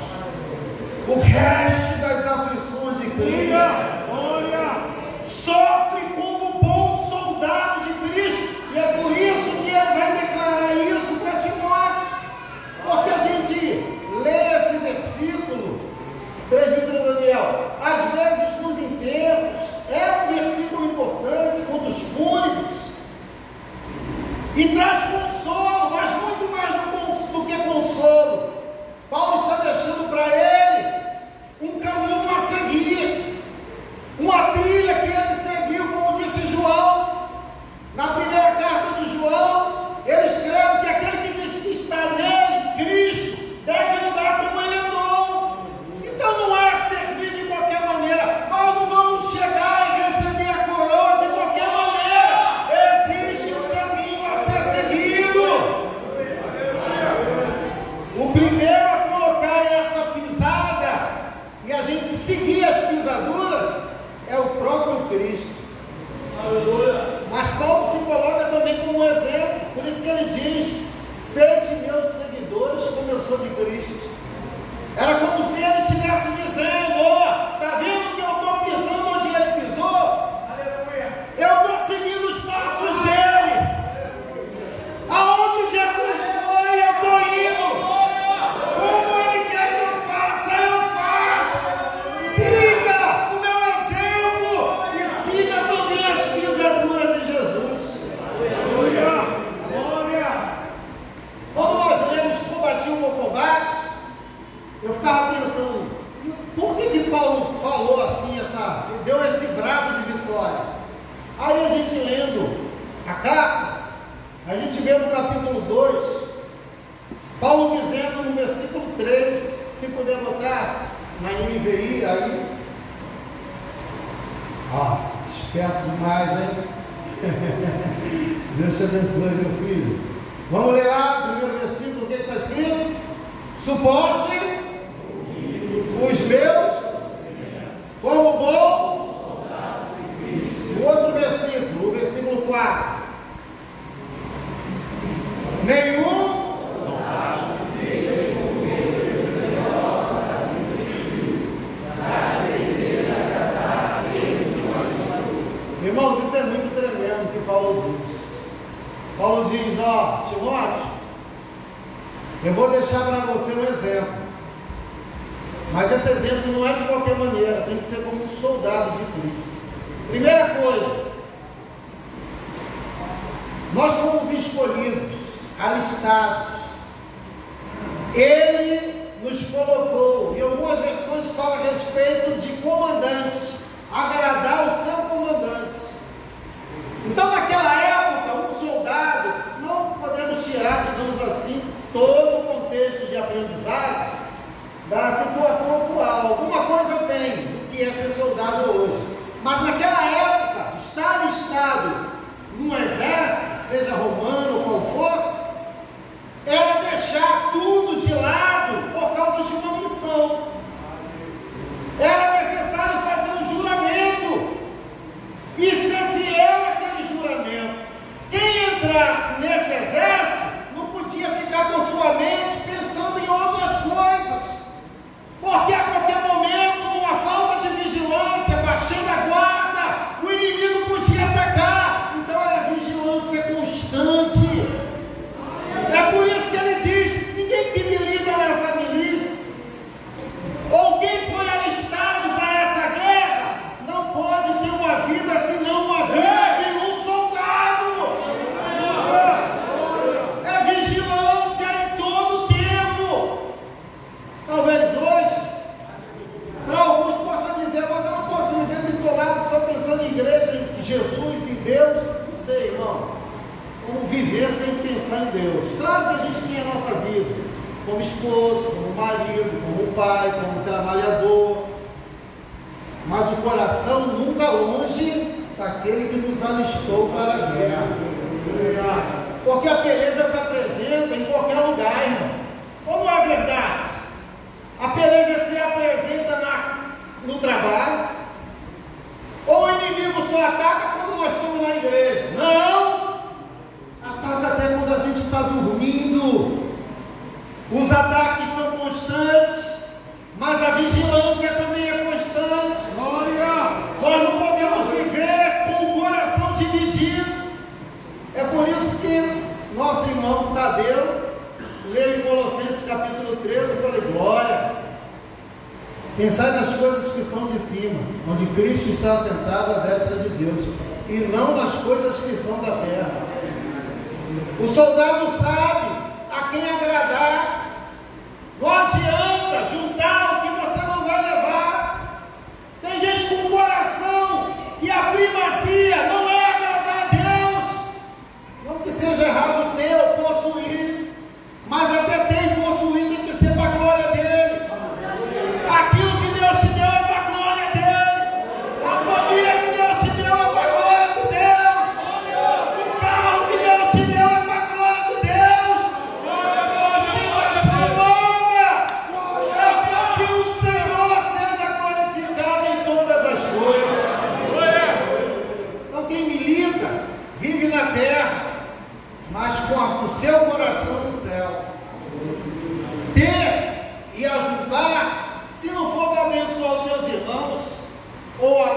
Speaker 8: o resto das aflições de Cristo. Sofre como bom soldado de Cristo. E é por isso que ele vai declarar isso para Timóteo, porque a gente lê esse versículo, presbítero Daniel, às vezes nos enterros, é um versículo importante, cultos fúnebres, e traz consolo, mas muito mais do que consolo. Paulo está deixando para ele um caminho a seguir.
Speaker 9: seguir as pisaduras é o próprio Cristo. Mas Paulo se coloca também como exemplo, por isso que ele diz: sede meus seguidores como eu sou de Cristo. Era como se ele estivesse dizendo: ó, está vendo que eu estou pisando onde ele pisou? Eu estou seguindo os passos dele. Aonde Jesus foi, eu estou indo. Como ele quer que eu faça, eu faço. Siga o meu exemplo e siga também as pisaduras de Jesus. Quando nós lemos combati o bom combate, eu ficava pensando, por que Paulo falou assim, deu esse brado de vitória? Aí a gente lendo a carta, a gente vê no capítulo 2, Paulo dizendo no versículo 3, se puder botar na NVI aí, ó, esperto demais, hein? Deus te abençoe, meu filho. Vamos ler lá, o primeiro versículo, o que está escrito? Suporte os meus como bom. O outro versículo, o versículo 4. Nenhum irmãos, isso é muito tremendo que Paulo diz. Paulo diz: ó, Timóteo, eu vou deixar para você um exemplo, mas esse exemplo não é de qualquer maneira, tem que ser como um soldado de Cristo. Primeira coisa, nós fomos escolhidos, alistados, ele nos colocou, e algumas versões falam a respeito de comandante, agradar o seu comandante. Então, naquela época, um soldado, não podemos tirar, digamos assim, todo o contexto de aprendizado da situação atual. Alguma coisa tem do que é ser soldado hoje. Mas naquela época, estar alistado num exército, seja romano ou qual fosse, era deixar tudo de lado por causa de uma missão. Era necessário fazer um juramento e ser fiel àquele juramento. Quem entrasse nesse exército não podia ficar com sua mente pensando em outras coisas, porque a qualquer momento, com a falta de vigilância, baixando a guarda, o inimigo podia atacar. Então era vigilância constante. É por isso que ele diz: ninguém que milita nessa milícia, ou quem foi alistado para essa guerra, não pode ter uma vida senão uma vida de um soldado. É vigilância em todo tempo. Talvez hoje, para alguns possam dizer: mas eu não posso viver bitolado só pensando em igreja, em Jesus, em Deus. Não sei, irmão. Como viver sem pensar em Deus? Claro que a gente tem a nossa vida, como esposo, como marido, como pai, como trabalhador, mas o coração nunca longe daquele que nos alistou para a guerra. Porque a peleja se apresenta em qualquer lugar, irmão. Ou não é verdade? A peleja se apresenta no trabalho, ou o inimigo só ataca quando nós estamos na igreja? Não! Ataca até quando a gente está dormindo. Os ataques são constantes, mas a vigilância também é constante. Glória! Nós não podemos viver com o coração dividido. É por isso que nosso irmão Tadeu leu em Colossenses capítulo 13 e falei: glória! Pensai nas coisas que são de cima, onde Cristo está assentado à destra de Deus, e não nas coisas que são da terra. O soldado sabe a quem agradar. Não adianta juntar o que você não vai levar. Tem gente com coração que a primazia não é agradar a Deus. Não que seja errado ter ou possuir, mas até ter e possuir tem que ser para a glória dele. Aquilo que Deus te deu é para a glória dele. A família que Deus te deu é para a glória de Deus. O carro que Deus te deu é para a glória de Deus. Não é para ostentar.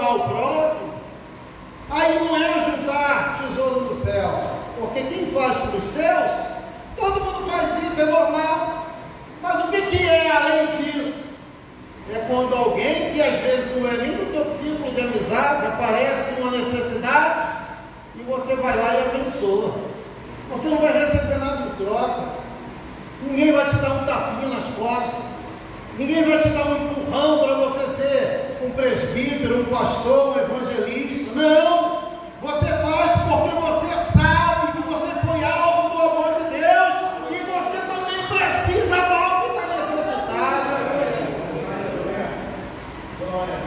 Speaker 9: amar o próximo, aí não é juntar tesouro no céu, porque quem faz para os céus, todo mundo faz isso, é normal. Mas o que é além disso? É quando alguém que às vezes não é nem do teu círculo de amizade, aparece uma necessidade e você vai lá e abençoa. Você não vai receber nada em troca, ninguém vai te dar um tapinha nas costas, ninguém vai te dar um empurrão para você ser um presbítero, um pastor, um evangelista. Não! Você faz porque você sabe que você foi alvo do amor de Deus e você também precisa amar o que está necessitado.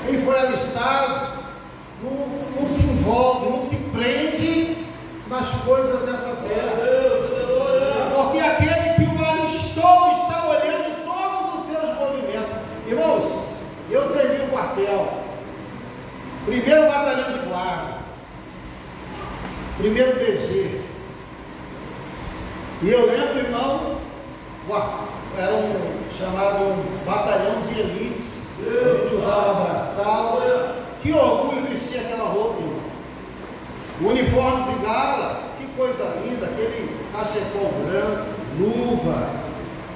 Speaker 9: Ele foi alistado, não se envolve, não se prende nas coisas dessa terra, porque aquele que o alistou está olhando todos os seus movimentos. Irmãos, eu servi o quartel, 1º batalhão de guarda, 1º BG, e eu lembro, irmão, era chamado batalhão de elite, a gente usava abraçalo, que orgulho vestir aquela roupa, irmão. O uniforme de gala, que coisa linda, aquele cachecol branco, luva,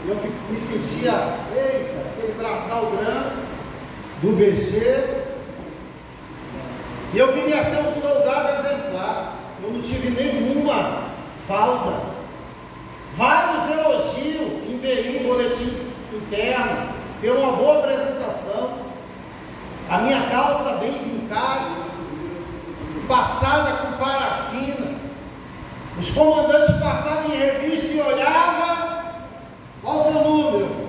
Speaker 9: eu me sentia, eita, aquele braçal branco do BG, e eu queria ser um soldado exemplar. Eu não tive nenhuma falta, vários elogios em BI, boletim interno, pela uma boa apresentação, a minha calça bem vincada, passada com parafina, os comandantes passavam em revista e olhavam, qual o seu número?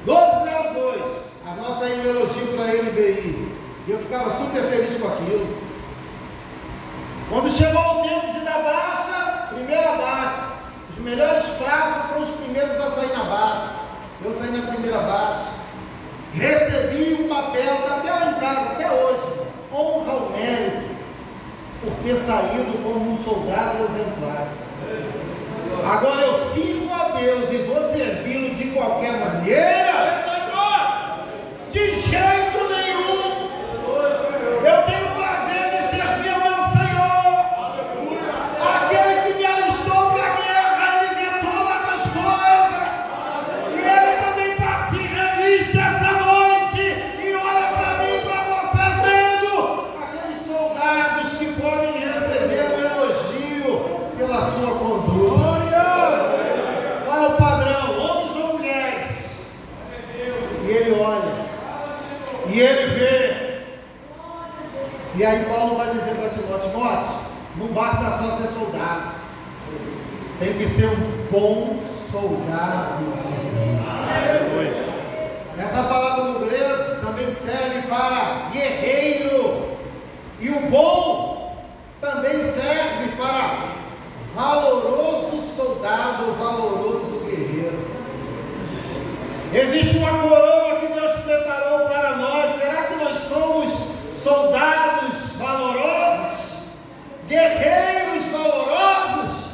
Speaker 9: 1202, anota aí um elogio para ele, BI, e eu ficava super feliz com aquilo. Quando chegou o tempo de dar baixa, primeira baixa, os melhores praças são os primeiros a sair na baixa, eu saí na primeira baixa, recebi um papel, está até lá em casa, até hoje, honra ao mérito, por ter saído como um soldado exemplar. Agora eu sirvo a Deus e vou servi-lo de qualquer maneira? De jeito nenhum! Eu tenho prazer de servir ao meu Senhor, aquele que me alistou para a guerra, ele vê todas as coisas, e ele também passa em revista essa noite, e olha para mim, para você vendo, aqueles soldados que podem receber um elogio pela sua conduta. Qual é o padrão? Homens ou mulheres? E ele olha, e ele vê. E aí Paulo vai dizer para Timóteo, não basta só ser soldado, tem que ser um bom soldado de Deus. Essa palavra no grego também serve para guerreiro, e o bom também serve para valoroso soldado, valoroso guerreiro. Existe uma coroa que Deus preparou para nós. Será que nós somos soldados valorosos? Guerreiros valorosos?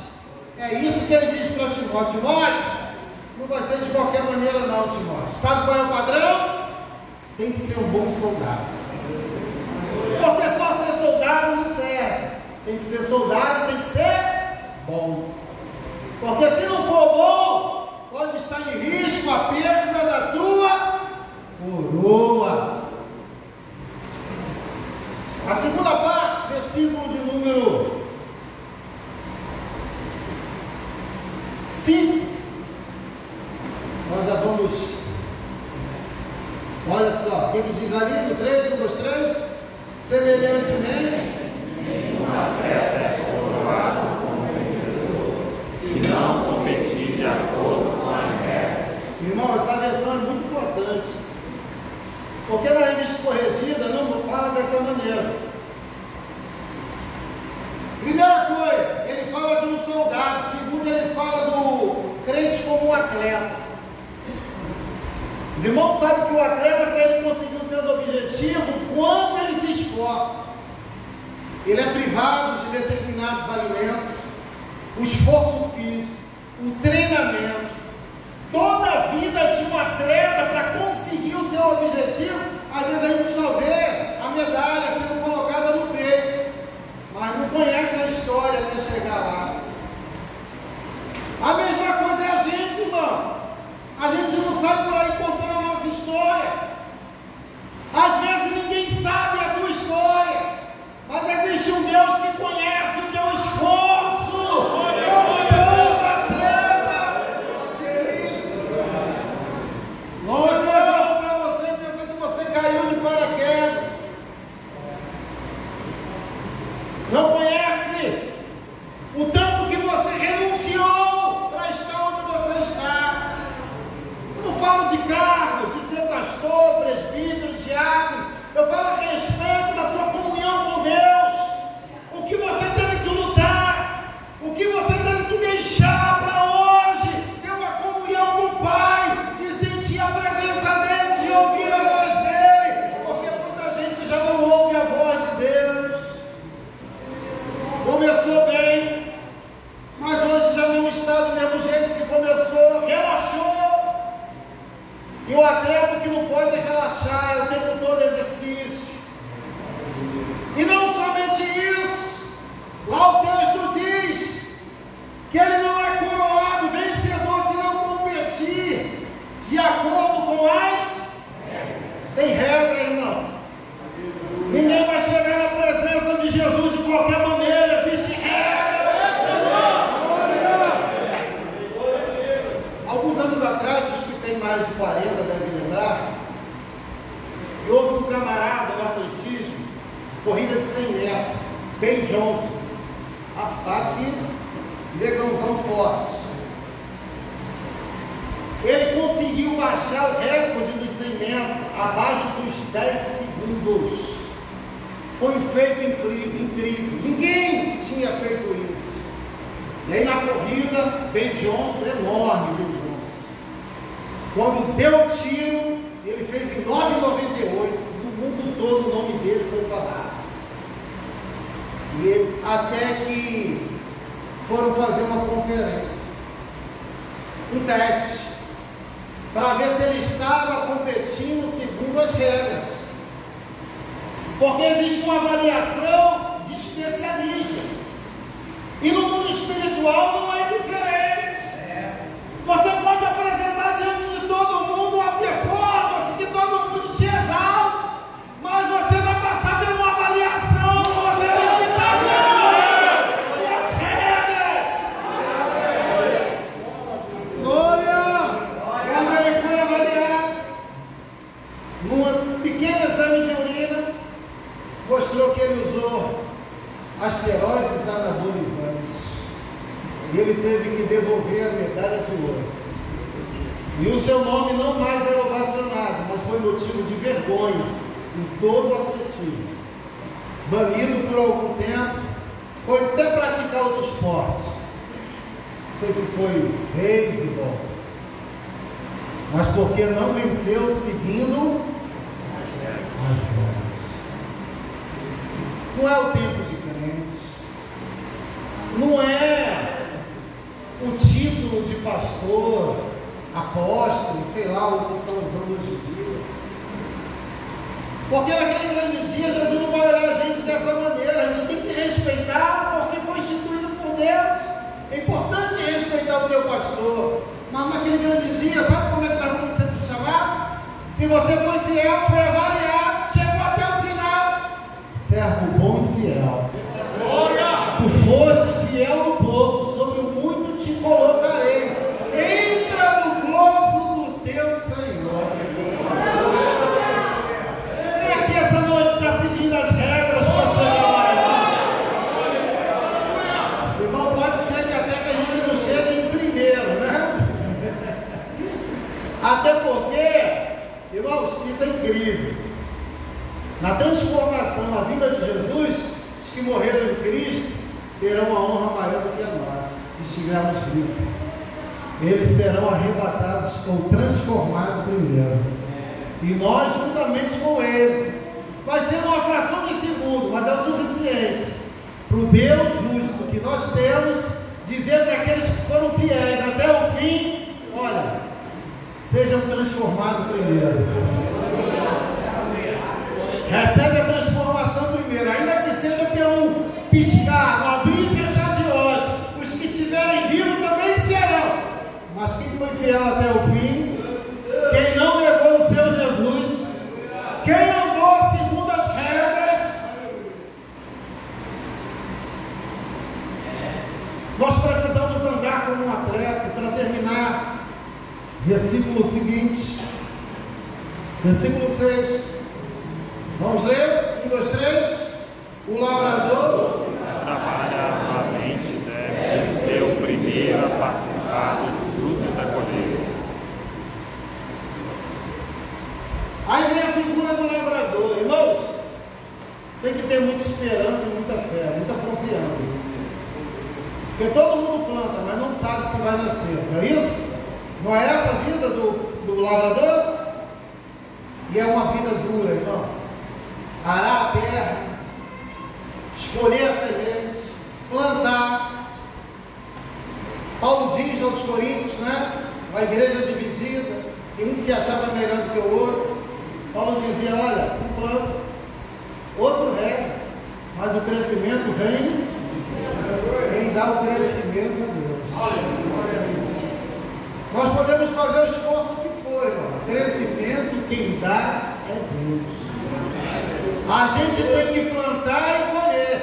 Speaker 9: É isso que ele diz para Timóteo. Timóteo, não vai ser de qualquer maneira não, Timóteo. Sabe qual é o padrão? Tem que ser um bom soldado. Porque só ser soldado não serve. Tem que ser soldado, tem que ser bom. Porque se não for bom, pode estar em risco a perda da tua coroa. A segunda parte, versículo de número 5. Nós já vamos. Olha só, o que diz ali no 3, 1, 2, 3? Semelhantemente,
Speaker 3: nenhuma pedra é coroada como vencedor, se não competir de acordo com as regras.
Speaker 9: Irmão, essa versão é muito importante, porque na revista corrigida não fala dessa maneira. Primeira coisa, ele fala de um soldado. Segundo, ele fala do crente como um atleta. Os irmãos sabem que o atleta, para ele conseguir os seus objetivos, quanto ele se esforça. Ele é privado de determinados alimentos, o esforço físico, o treinamento, toda a vida de um atleta para conseguir o seu objetivo. Às vezes a gente só vê a medalha sendo colocada no peito, mas não conhece a história até chegar lá. A mesma coisa é a gente, irmão. A gente não sai por aí contando a nossa história. Às vezes ninguém sabe a tua história, mas existe um Deus que conhece o teu esforço. Como bom atleta de Cristo. Você olha para você e pensa que você caiu de paraquedas. Não conhece o tanto que você renunciou para estar onde você está. Eu não falo de cargo, de ser pastor, presbítero, diácono. Eu falo a respeito da tua comunhão com Deus. O que você teve que lutar, o que você teve que deixar para hoje ter uma comunhão com o Pai, de sentir a presença dEle, de ouvir a voz dEle, porque muita gente já não ouve a voz de Deus. Começou bem, mas hoje já não está do mesmo jeito que começou, relaxou. E o atleta que não pode relaxar, é o tempo todo exercício. E não somente isso, lá o texto diz que ele não é coroado vencedor se não competir de acordo com as... Tem regra, irmão. Ninguém vai chegar na presença de Jesus de qualquer maneira, existe regra. Alguns anos atrás, os que têm mais de 40 devem lembrar, e houve um camarada no atletismo, corrida de 100 metros, Ben Johnson, rapaz que negãozão forte. Ele conseguiu baixar o recorde dos 100 metros abaixo dos 10 segundos. Foi um feito incrível. Ninguém tinha feito isso. E aí na corrida, Ben Johnson, enorme Ben Johnson, quando deu o tiro, ele fez em 9,98. No mundo todo o nome dele foi falado. E até que foram fazer uma conferência, um teste, para ver se ele estava competindo segundo as regras. Porque existe uma avaliação de especialistas. E no mundo espiritual não é diferente. Você pode apresentar diante de todo mundo uma performance que todo mundo te exalte, mas você vai passar por uma avaliação. Você tem que estar dentro das regras. Glória! Quando ele foi avaliado, num pequeno exame de urina, mostrou que ele usou asteroides anabolizantes. E ele teve que devolver a medalha de ouro. E o seu nome não mais era ovacionado, mas foi motivo de vergonha em todo o atletismo. Banido por algum tempo, foi até praticar outros esportes. Não sei se foi beisebol, mas porque não venceu seguindo as regras. Não é o tempo de crente, não é o título de pastor, apóstolo, sei lá o que estão usando hoje em dia. Porque naquele grande dia Jesus não vai olhar a gente dessa maneira. A gente tem que respeitar porque foi instituído por Deus. É importante respeitar o teu pastor, mas naquele grande dia, sabe como é que nós vamos sempre te chamar? Se você foi fiel, foi avaliado, chegou até o final. Servo bom e fiel. Tu foste fiel no pouco, sobre o muito te colocarei. Entra no gozo do teu Senhor. Quem aqui essa noite está seguindo as regras para chegar lá? Irmão, pode ser que até que a gente não chegue em primeiro, né? Até porque, irmãos, isso é incrível. Na transformação, a vida de Jesus, os que morreram em Cristo terão uma honra maior do que a nossa, que estivermos vivos. Eles serão arrebatados ou transformados primeiro. E nós juntamente com ele. Vai ser uma fração de segundo, mas é o suficiente para o Deus justo que nós temos dizer para aqueles que foram fiéis até o fim: olha, sejam transformados primeiro. Recebe a transformação. Quem andou segundo as regras, nós precisamos andar como um atleta. Para terminar, versículo seguinte, versículo 6. Vamos ler? 1, 2, 3. O lavrador
Speaker 10: trabalha arduamente, deve ser o primeiro a participar dos frutos da colheita.
Speaker 9: Aí vem a figura do lavrador. Irmãos, tem que ter muita esperança e muita fé, muita confiança. Porque todo mundo planta, mas não sabe se vai nascer. Não é isso? Não é essa a vida do lavrador? E é uma vida dura, irmão. Arar a terra, escolher a semente, plantar. Paulo diz aos Coríntios, né? Uma igreja dividida, que um se achava melhor do que o outro. Paulo dizia, olha, um planta, outro rega, mas o crescimento vem, quem dá o crescimento a Deus. Nós podemos fazer o esforço que for, irmão. Crescimento, quem dá é Deus. A gente tem que plantar e colher.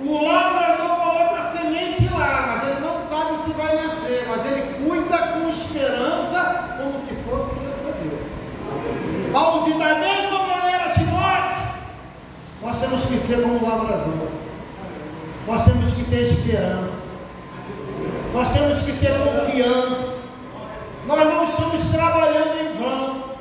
Speaker 9: O lavrador coloca a semente lá, mas ele não sabe se vai nascer, mas ele cuida com esperança, como se fosse receber. Paulo diz, da mesma maneira, Timóteo, nós temos que ser como um lavrador. Nós temos que ter esperança. Nós temos que ter confiança. Nós não estamos trabalhando em vão.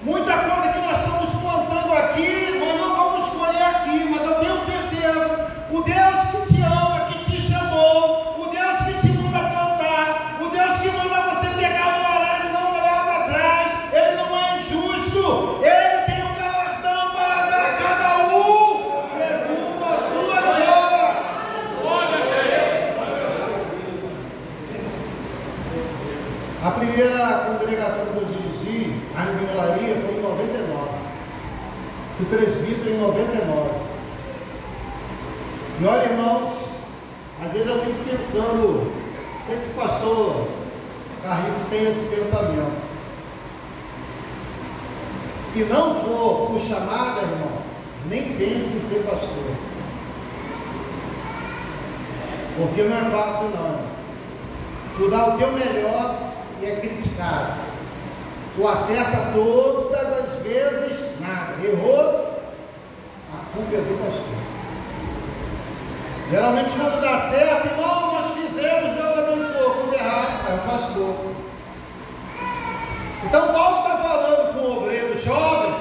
Speaker 9: Muita coisa que nós estamos plantando aqui, nós não vamos colher aqui, mas eu tenho certeza, o Deus que te ama, que te chamou, o Deus que te manda plantar, o Deus que manda você pegar no arado e não olhar para trás, Ele não é injusto, Ele tem um galardão para dar a cada um, segundo as suas obras. A primeira congregação que eu dirigi, a Mingularia, foi em 99. Fui presbítero em 99. E olha, irmãos, às vezes eu fico pensando, não sei se o pastor Carriço tem esse pensamento. Se não for por chamada, irmão, nem pense em ser pastor. Porque não é fácil não. Tu dá o teu melhor e é criticado. Tu acerta todas as vezes, nada. Errou, a culpa é do pastor. Geralmente quando dá certo, irmão, nós fizemos, Deus abençoou. Quando errar, é o pastor. Então Paulo está falando com o obreiro jovem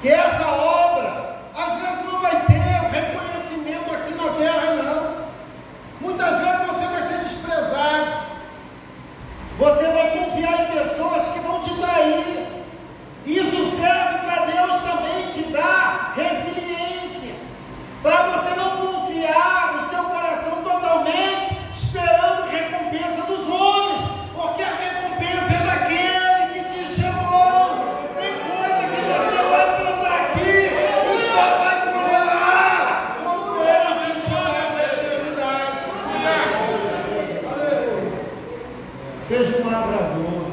Speaker 9: que essa obra, às vezes não vai ter reconhecimento aqui na terra, não. Muitas vezes você vai ser desprezado. Você vai confiar em pessoas que vão te trair. Isso serve para Deus também te dar resiliência, para você não confiar no seu coração totalmente, esperando recompensa dos homens, porque a recompensa é daquele que te chamou. Tem coisa que você vai plantar aqui e só vai colher lá, quando Ele te chamar para a eternidade. Seja um lavrador.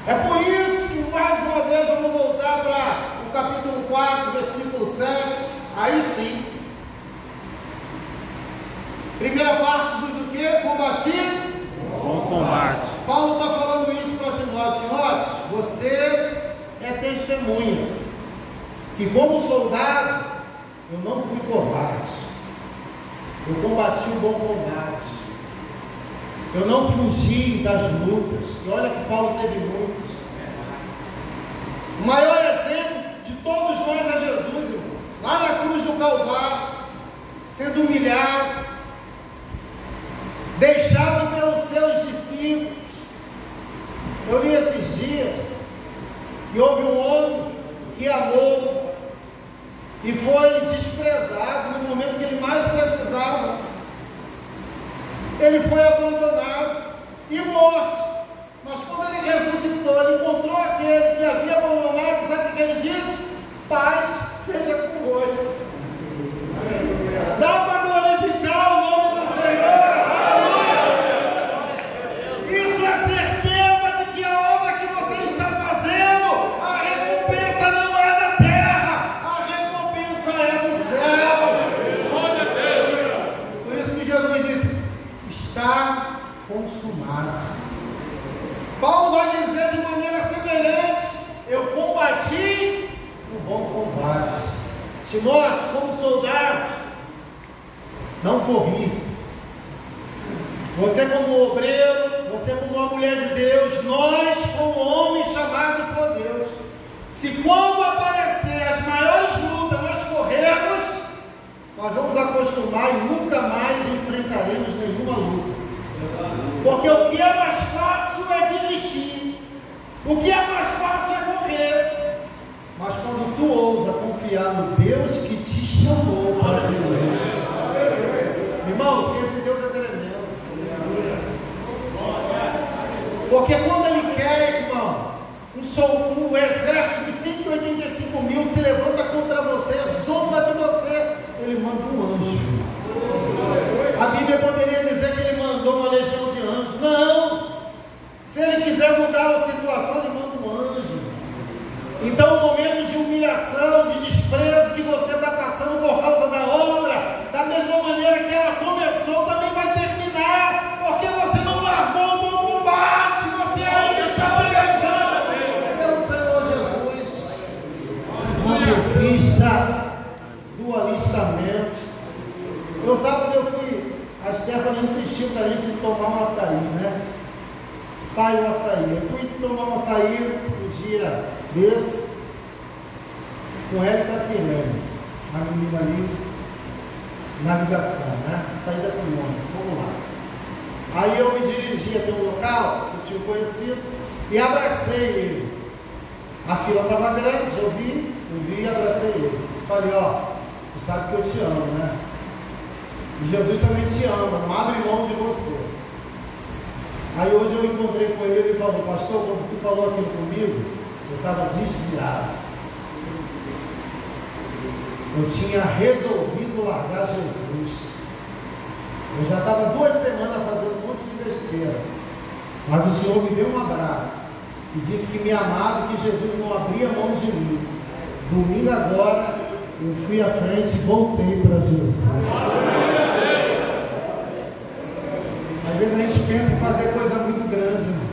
Speaker 9: É por isso que, mais uma vez, vamos voltar para o capítulo 4, versículo 7. Aí sim. Primeira parte diz o quê? Combati?
Speaker 10: Bom combate.
Speaker 9: Paulo está falando isso para Timóteo. Timóteo, você é testemunha que, como soldado, eu não fui covarde. Eu combati o bom combate. Eu não fugi das lutas. E olha que Paulo teve muitas. O maior exemplo de todos nós é Jesus, irmão. Lá na cruz do Calvário, sendo humilhado, deixado pelos seus discípulos. Eu li esses dias que houve um homem que amou e foi desprezado no momento que ele mais precisava. Ele foi abandonado e morto. Mas quando ele ressuscitou, ele encontrou aquele que havia abandonado. Sabe o que ele disse? Paz seja convosco. Dá para glorificar o nome do Senhor. Isso é certeza de que a obra que você está fazendo, a recompensa não é Timóteo, como soldado, não corri. Você como obreiro, você como uma mulher de Deus, nós como homens chamados por Deus, se quando aparecer as maiores lutas nós corrermos, nós vamos acostumar e nunca mais enfrentaremos nenhuma luta. Porque o que é mais fácil é desistir, o que é mais fácil é correr. Mas quando tu ousa confiar no Deus que te chamou para viver, irmão, esse Deus é tremendo. Porque quando Ele quer, irmão, um exército de 185 mil se levanta contra você, zomba de você, Ele manda um anjo. A Bíblia poderia dizer que Ele mandou uma legião de anjos. Não! Se Ele quiser mudar a situação, Ele manda um anjo. Então, o momento de humilhação, de desprezo que você está passando por causa da obra, da mesma maneira que ela começou, também vai terminar, porque você não largou o bom combate, você ainda está pelejando pelo Senhor Jesus. Não desista do alistamento. Eu sabe que eu fui, a Stephanie insistiu para a gente tomar um açaí, né? Pai, o açaí. Eu fui tomar um açaí um dia desse, com ela e com a Sirene, a menina ali na ligação, né? Saí da Simone, vamos lá. Aí eu me dirigi até um local que eu tinha conhecido e abracei ele. A fila estava grande, eu vi e abracei ele. Falei, ó, tu sabe que eu te amo, né? E Jesus também te ama, não abre mão de você. Aí hoje eu encontrei com ele e ele falou, pastor, quando tu falou aquilo comigo, eu estava desviado. Eu tinha resolvido largar Jesus. Eu já estava 2 semanas fazendo um monte de besteira. Mas o Senhor me deu um abraço e disse que me amava e que Jesus não abria mão de mim. Domingo agora, eu fui à frente e voltei para Jesus. Às vezes a gente pensa em fazer coisa muito grande, irmão.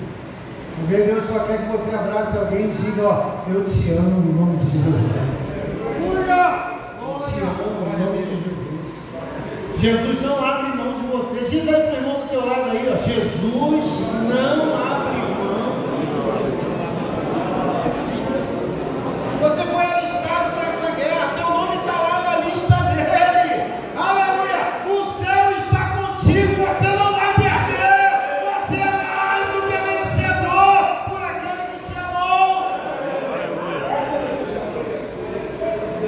Speaker 9: Porque Deus só quer que você abrace alguém e diga, ó, eu te amo em nome de Jesus. Eu te amo em nome de Jesus. Jesus não abre mão de você. Diz aí para o irmão do teu lado aí, ó, Jesus não abre mão de você. Você foi alistado para essa guerra, teu nome está lá na lista dele. Aleluia! O céu está contigo, você não vai perder. Você é mais do que vencedor por aquele que te amou.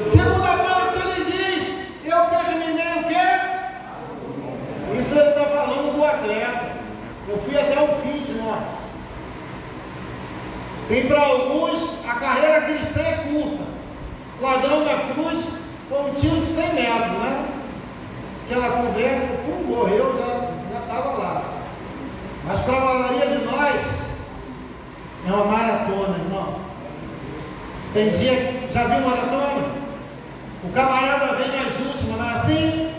Speaker 9: Segunda parte ele diz, eu terminei o quê? Isso ele está falando do atleta. Eu fui até o fim de morte. E para alguns a carreira cristã é curta. Ladrão da cruz foi um tiro de 100 metros, né? Aquela conversa, morreu, já estava lá. Mas para a maioria de nós é uma maratona, irmão. Tem dia que já viu maratona? O camarada vem nas últimas, não é assim?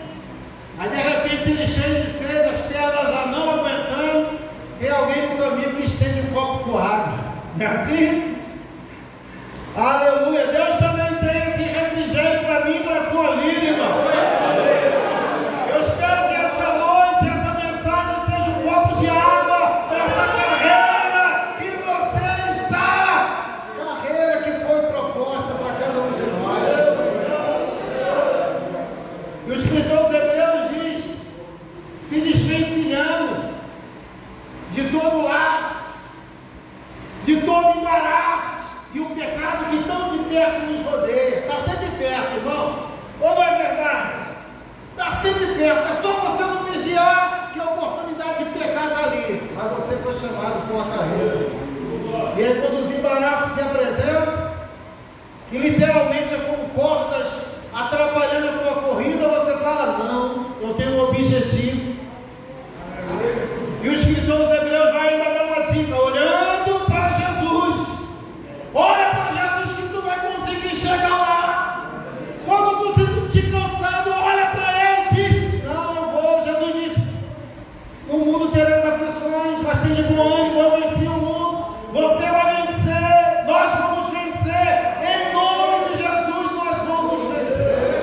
Speaker 9: Aí de repente ele cheio de sede, as pernas já não aguentando, tem alguém no caminho que estende um copo com água. Não é assim? Aleluia! Deus também tem esse refrigério para mim e para a sua vida, irmão. Eu espero que essa noite, essa mensagem seja um copo de água para essa carreira que você está. Carreira que foi proposta para cada um de nós. E o escritor dos Hebreus diz, se desvencilhando de todo laço, de todo embaraço e o pecado que tão de perto nos rodeia. Está sempre perto, irmão. Ou não é verdade? Está sempre perto. É só você não vigiar que a oportunidade de pecar está ali. Mas você foi chamado para uma carreira. E aí quando os embaraços se apresentam, que literalmente é como cordas atrapalhando a tua corrida, você fala, não, eu tenho um objetivo. E o escritor dos Hebreus vai ainda dar uma dica, olhando para Jesus. Olha para Jesus que tu vai conseguir chegar lá. Quando tu se sentir cansado, olha para ele e diz, não, eu vou. Jesus disse, no mundo teremos aflições, mas tem de bom ânimo, eu venci o mundo. Você vai vencer, nós vamos vencer. Em nome de Jesus nós vamos vencer.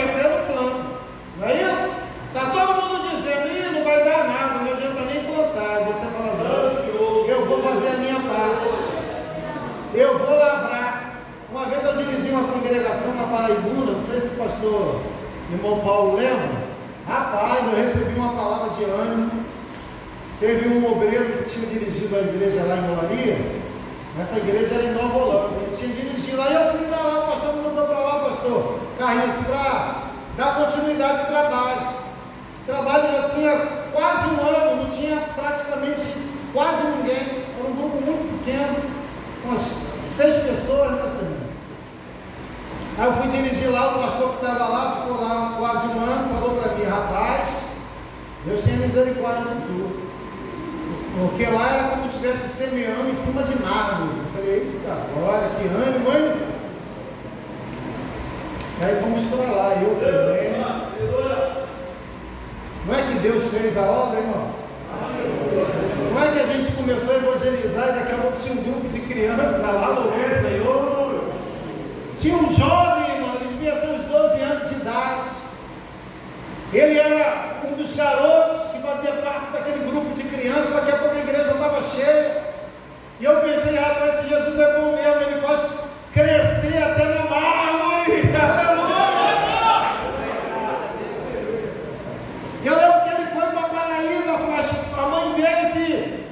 Speaker 9: minha fé no plano. Não é isso? Está todo mundo dizendo, ih, não vai dar nada, não adianta nem plantar. E você fala, não, eu vou fazer a minha parte. Eu vou lavrar. Uma vez eu dirigi uma congregação na Paraibuna, não sei se o pastor irmão Paulo lembra. Rapaz, eu recebi uma palavra de ânimo. Teve um obreiro que tinha dirigido a igreja lá em Olaria. Essa igreja era em Nova Holanda. Ele tinha dirigido lá e eu fui para lá, o pastor me mandou para lá, pastor Carriço, para dar continuidade ao trabalho. O trabalho já tinha quase um ano, não tinha praticamente quase ninguém. Era um grupo muito pequeno, umas 6 pessoas na semana. Aí eu fui dirigir lá, o pastor que estava lá, ficou lá quase um ano, falou para mim, rapaz, Deus tenha misericórdia de tudo. Porque lá era como se estivesse semeando em cima de mármore. Eu falei, eita, olha, que ânimo, hein? Aí fomos para lá, eu semei. Não é que Deus fez a obra, irmão? Não é que a gente começou a evangelizar e daqui a pouco tinha um grupo de crianças lá, louvor, Senhor. Tinha um jovem, irmão, ele devia ter uns 12 anos de idade. Ele era um dos garotos que fazia parte daquele grupo de crianças. Daqui a pouco a igreja estava cheia. E eu pensei, rapaz, esse Jesus é bom mesmo, ele faz crescer até na mármore. Aleluia! E eu lembro que ele foi para Paraíba, mas a mãe dele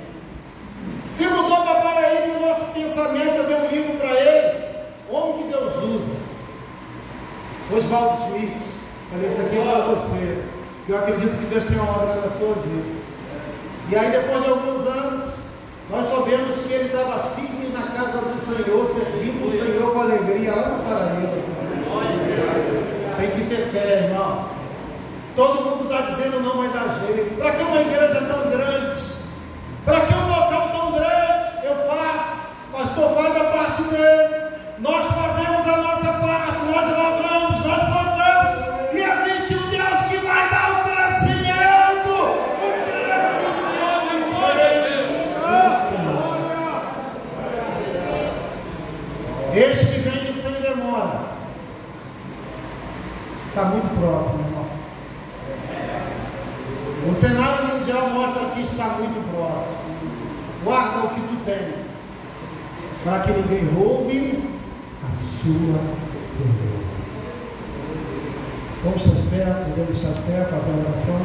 Speaker 9: se mudou para Paraíba e o nosso pensamento, eu dei um livro para ele, Homem que Deus Usa, Oswaldo Schmidt. Falei, isso aqui é para você. Eu acredito que Deus tem uma obra na sua vida. E aí, depois de alguns anos, nós soubemos que ele estava firme na casa do Senhor, servindo o Senhor com alegria lá no Paraíba. Tem que ter fé, irmão. Todo mundo está dizendo não vai dar jeito. Para que uma igreja tão grande? Para que um local tão grande? Eu faço. O pastor faz a parte dele. Nós fazemos a nossa parte. Nós lavramos, nós plantamos. E existe um Deus que vai dar o crescimento. O crescimento. Este que vem sem demora. Está muito próximo, irmão. O cenário mundial mostra que está muito próximo. Guarda o que tu tem, para que ninguém roube a sua coroa. Vamos estar de pé, podemos estar de pé, fazer a oração.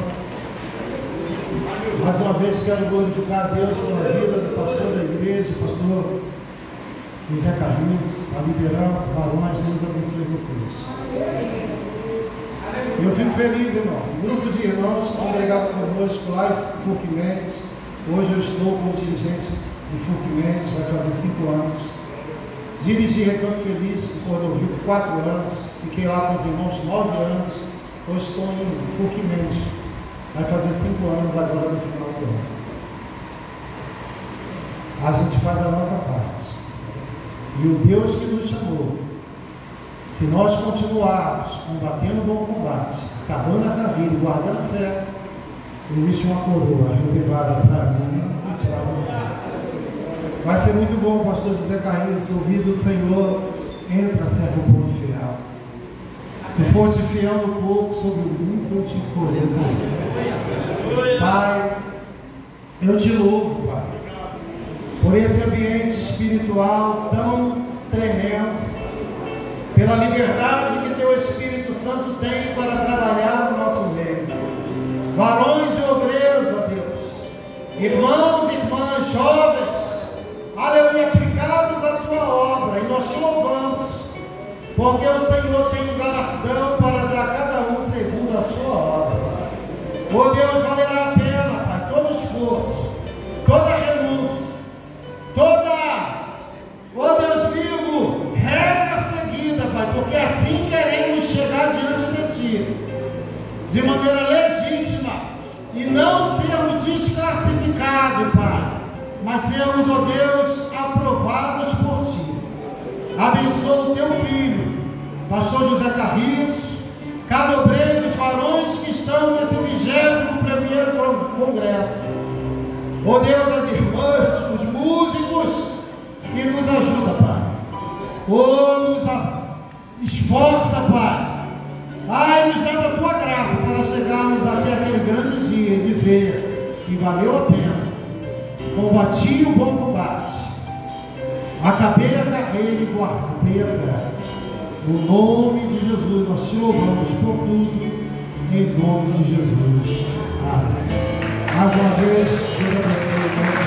Speaker 9: Mais uma vez quero glorificar a Deus pela vida do pastor da igreja, pastor José Carriço, a liderança, varões, Deus abençoe vocês. Eu fico feliz, irmão. Grupos de irmãos que congregavam conosco lá em Furquimentos. Hoje eu estou como dirigente de Furquimentos, vai fazer 5 anos. Dirigi Recanto Feliz em Cordovil por 4 anos. Fiquei lá com os irmãos 9 anos. Hoje estou em Furquimentos. Vai fazer 5 anos agora no final do ano. A gente faz a nossa parte. E o Deus que nos chamou, se nós continuarmos combatendo o bom combate, acabando a carreira e guardando a fé, existe uma coroa reservada para mim e para você. Vai ser muito bom, pastor José Carriço, ouvir do Senhor, entra, servo bom e fiel. Tu foste fiel no pouco, sobre o muito eu te colocarei. Pai, eu te louvo, Pai, por esse ambiente espiritual tão tremendo, pela liberdade que teu Espírito Santo tem para trabalhar no nosso meio. Varões e obreiros, ó Deus, irmãos e irmãs, jovens, aleluia, aplicados à tua obra, e nós te louvamos, porque o Senhor tem um galardão para dar a cada um segundo a sua obra. Ó Deus, valerá a pena, Pai, todo esforço, toda renúncia, ó Deus vivo, regra seguida, Pai, porque assim queremos chegar diante de Ti, de maneira legítima, e não sermos desclassificados, Pai, mas sermos, ó Deus, aprovados por Ti. Abençoa o Teu Filho, pastor José Carriço, cada obreiro, os varões que estão nesse 21º congresso. Ó Deus, as irmãs, os músicos, que nos ajuda, Pai. Nos esforça, Pai. Ai, nos dado a tua graça para chegarmos até aquele grande dia e dizer que valeu a pena. Combati o bom combate, acabei a carreira e guardei a fé. No nome de Jesus nós te louvamos por tudo, em nome de Jesus. Amém. Mais uma vez, Deus abençoe.